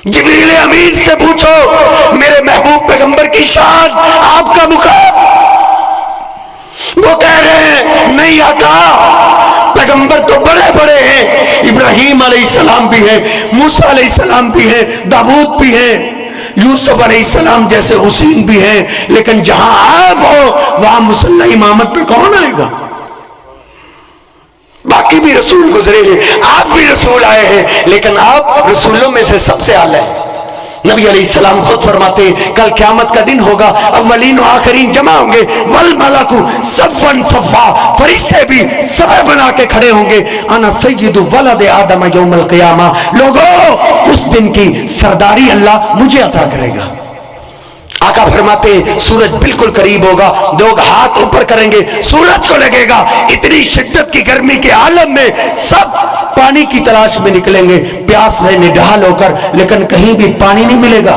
جبریل امین سے پوچھو میرے محبوب پیغمبر کی شان، آپ کا مقام، وہ کہہ رہے ہیں نہیں آقا پیغمبر تو بڑے بڑے ہیں، ابراہیم علیہ السلام بھی ہے، موسیٰ علیہ السلام بھی ہے، داؤد بھی ہے، یوسف علیہ السلام جیسے حسین بھی ہیں، لیکن جہاں آپ ہو وہاں مصلی امامت پہ کون آئے گا؟ باقی بھی رسول گزرے ہیں، آپ بھی رسول آئے ہیں، لیکن آپ رسولوں میں سے سب سے اعلی ہیں۔ نبی علیہ السلام خود فرماتے ہیں کل قیامت کا دن ہوگا، اولین و آخرین جمع ہوں گے، والملک صفا صفا، فرشتے بھی صفحہ بنا کے کھڑے ہوں گے، انا سید ولد آدم یوم القیامہ، لوگوں اس دن کی سرداری اللہ مجھے عطا کرے گا۔ آقا فرماتے ہیں سورج بالکل قریب ہوگا، لوگ ہاتھ اوپر کریں گے، سورج کو لگے گا، اتنی شدت کی گرمی کے عالم میں سب پانی کی تلاش میں نکلیں گے، پیاس میں نڈھال ہو کر، لیکن کہیں بھی پانی نہیں ملے گا۔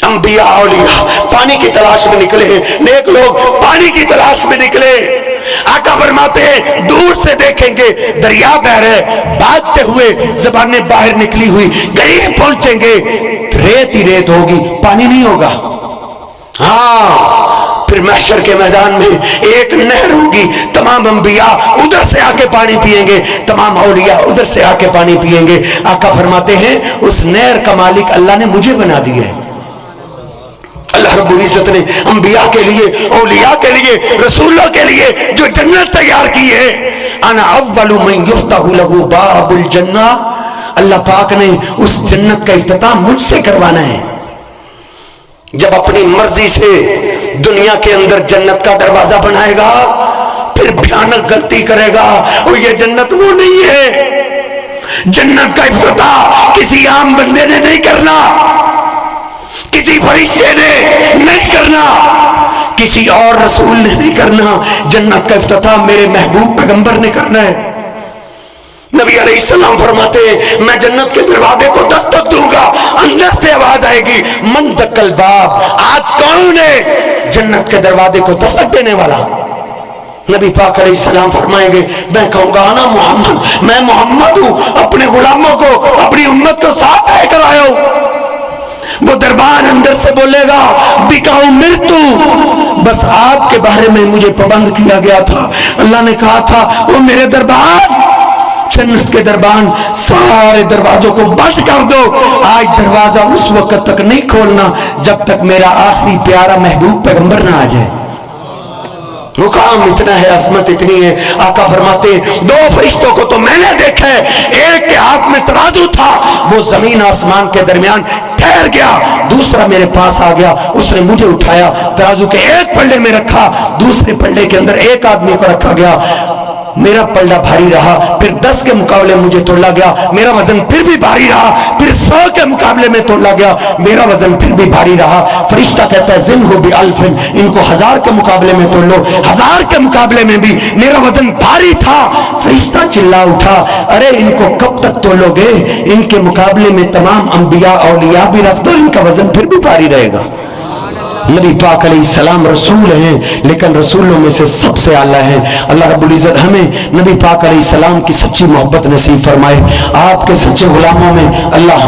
انبیاء اولیاء پانی کی تلاش میں نکلے ہیں، نیک لوگ پانی کی تلاش میں نکلے۔ آقا فرماتے ہیں دور سے دیکھیں گے دریا بہہ رہے، بھاگتے ہوئے زبانیں باہر نکلی ہوئی، قریب پہنچیں گے ریت ہی ریت ہوگی، پانی نہیں ہوگا۔ ہاں پھر محشر کے میدان میں ایک نہر ہوگی، تمام انبیاء ادھر سے آ کے پانی پیئیں گے، تمام اولیاء ادھر سے آ کے پانی پیئیں گے۔ آقا فرماتے ہیں اس نہر کا مالک اللہ نے مجھے بنا دیا ہے۔ اللہ رب العزت نے انبیاء کے لیے، اولیاء کے لیے، رسولوں کے لیے جو جنت تیار کی ہے، انا اول من یفتح له باب الجنہ، اللہ پاک نے اس جنت کا افتتاح مجھ سے کروانا ہے۔ جب اپنی مرضی سے دنیا کے اندر جنت کا دروازہ بنائے گا، پھر بھیانک غلطی کرے گا، اور یہ جنت وہ نہیں ہے۔ جنت کا افتتاح کسی عام بندے نے نہیں کرنا، کسی فرشتے نے نہیں کرنا، کسی اور رسول نے نہیں کرنا، جنت کا افتتاح میرے محبوب پیغمبر نے کرنا ہے۔ نبی علیہ السلام فرماتے ہیں میں جنت کے دروازے کو دستک دوں گا، اندر سے آواز آئے گی من دق الباب، آج کون ہے جنت کے دروازے کو دستک دینے والا؟ نبی پاک علیہ السلام فرمائیں گے میں کہوں گا انا محمد، میں محمد ہوں، اپنے غلاموں کو، اپنی امت کو ساتھ لے کر آیا ہوں۔ وہ دربان اندر سے بولے گا بکاؤ مرتو، بس آپ کے بارے میں مجھے پابند کیا گیا تھا، اللہ نے کہا تھا وہ میرے دربان، جنت کے دربان سارے دروازوں کو بند کر دو، آج دروازہ اس وقت تک نہیں کھولنا جب تک میرا آخری پیارا محبوب پیغمبر نہ آ جائے۔ مقام اتنا ہے، عظمت اتنی ہے، آقا فرماتے دو فرشتوں کو تو میں نے دیکھا ہے، ایک کے ہاتھ میں ترازو تھا، وہ زمین آسمان کے درمیان ٹھہر گیا، دوسرا میرے پاس آ گیا، اس نے مجھے اٹھایا، ترازو کے ایک پلڑے میں رکھا، دوسرے پلڑے کے اندر ایک آدمی کو رکھا گیا، میرا پلڑا بھاری رہا، پھر 10 کے مقابلے مجھے تولا گیا، میرا وزن پھر بھی بھاری رہا، پھر 100 کے مقابلے میں تولا گیا، میرا وزن پھر بھی بھاری رہا۔ فرشتہ کہتا ہے زنہ بألف، ان کو 1000 کے مقابلے میں تولو، 1000 کے مقابلے میں بھی میرا وزن بھاری تھا۔ فرشتہ چلا اٹھا ارے ان کو کب تک تولو گے، ان کے مقابلے میں تمام انبیاء اولیاء بھی رکھ دو، ان کا وزن پھر بھی بھاری رہے گا۔ نبی پاک علیہ السلام رسول ہیں، لیکن رسولوں میں سے سب سے اعلیٰ ہیں۔ اللہ رب العزت ہمیں نبی پاک علیہ السلام کی سچی محبت نصیب فرمائے، آپ کے سچے غلاموں میں اللہ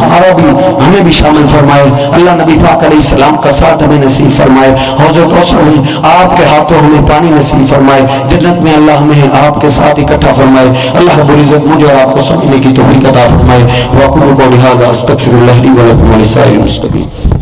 ہمیں بھی شامل فرمائے، اللہ نبی پاک علیہ السلام کا ساتھ ہمیں نصیب فرمائے، حوض کوثر میں آپ کے ہاتھوں ہمیں پانی نصیب فرمائے، جنت میں اللہ ہمیں آپ کے ساتھ اکٹھا فرمائے۔ اللہ رب العزت مجھے اور آپ کو سمجھنے کی توفیق عطا فرمائے۔ وأقول قولي هذا أستغفر الله لي ولكم ولسائر المسلمين۔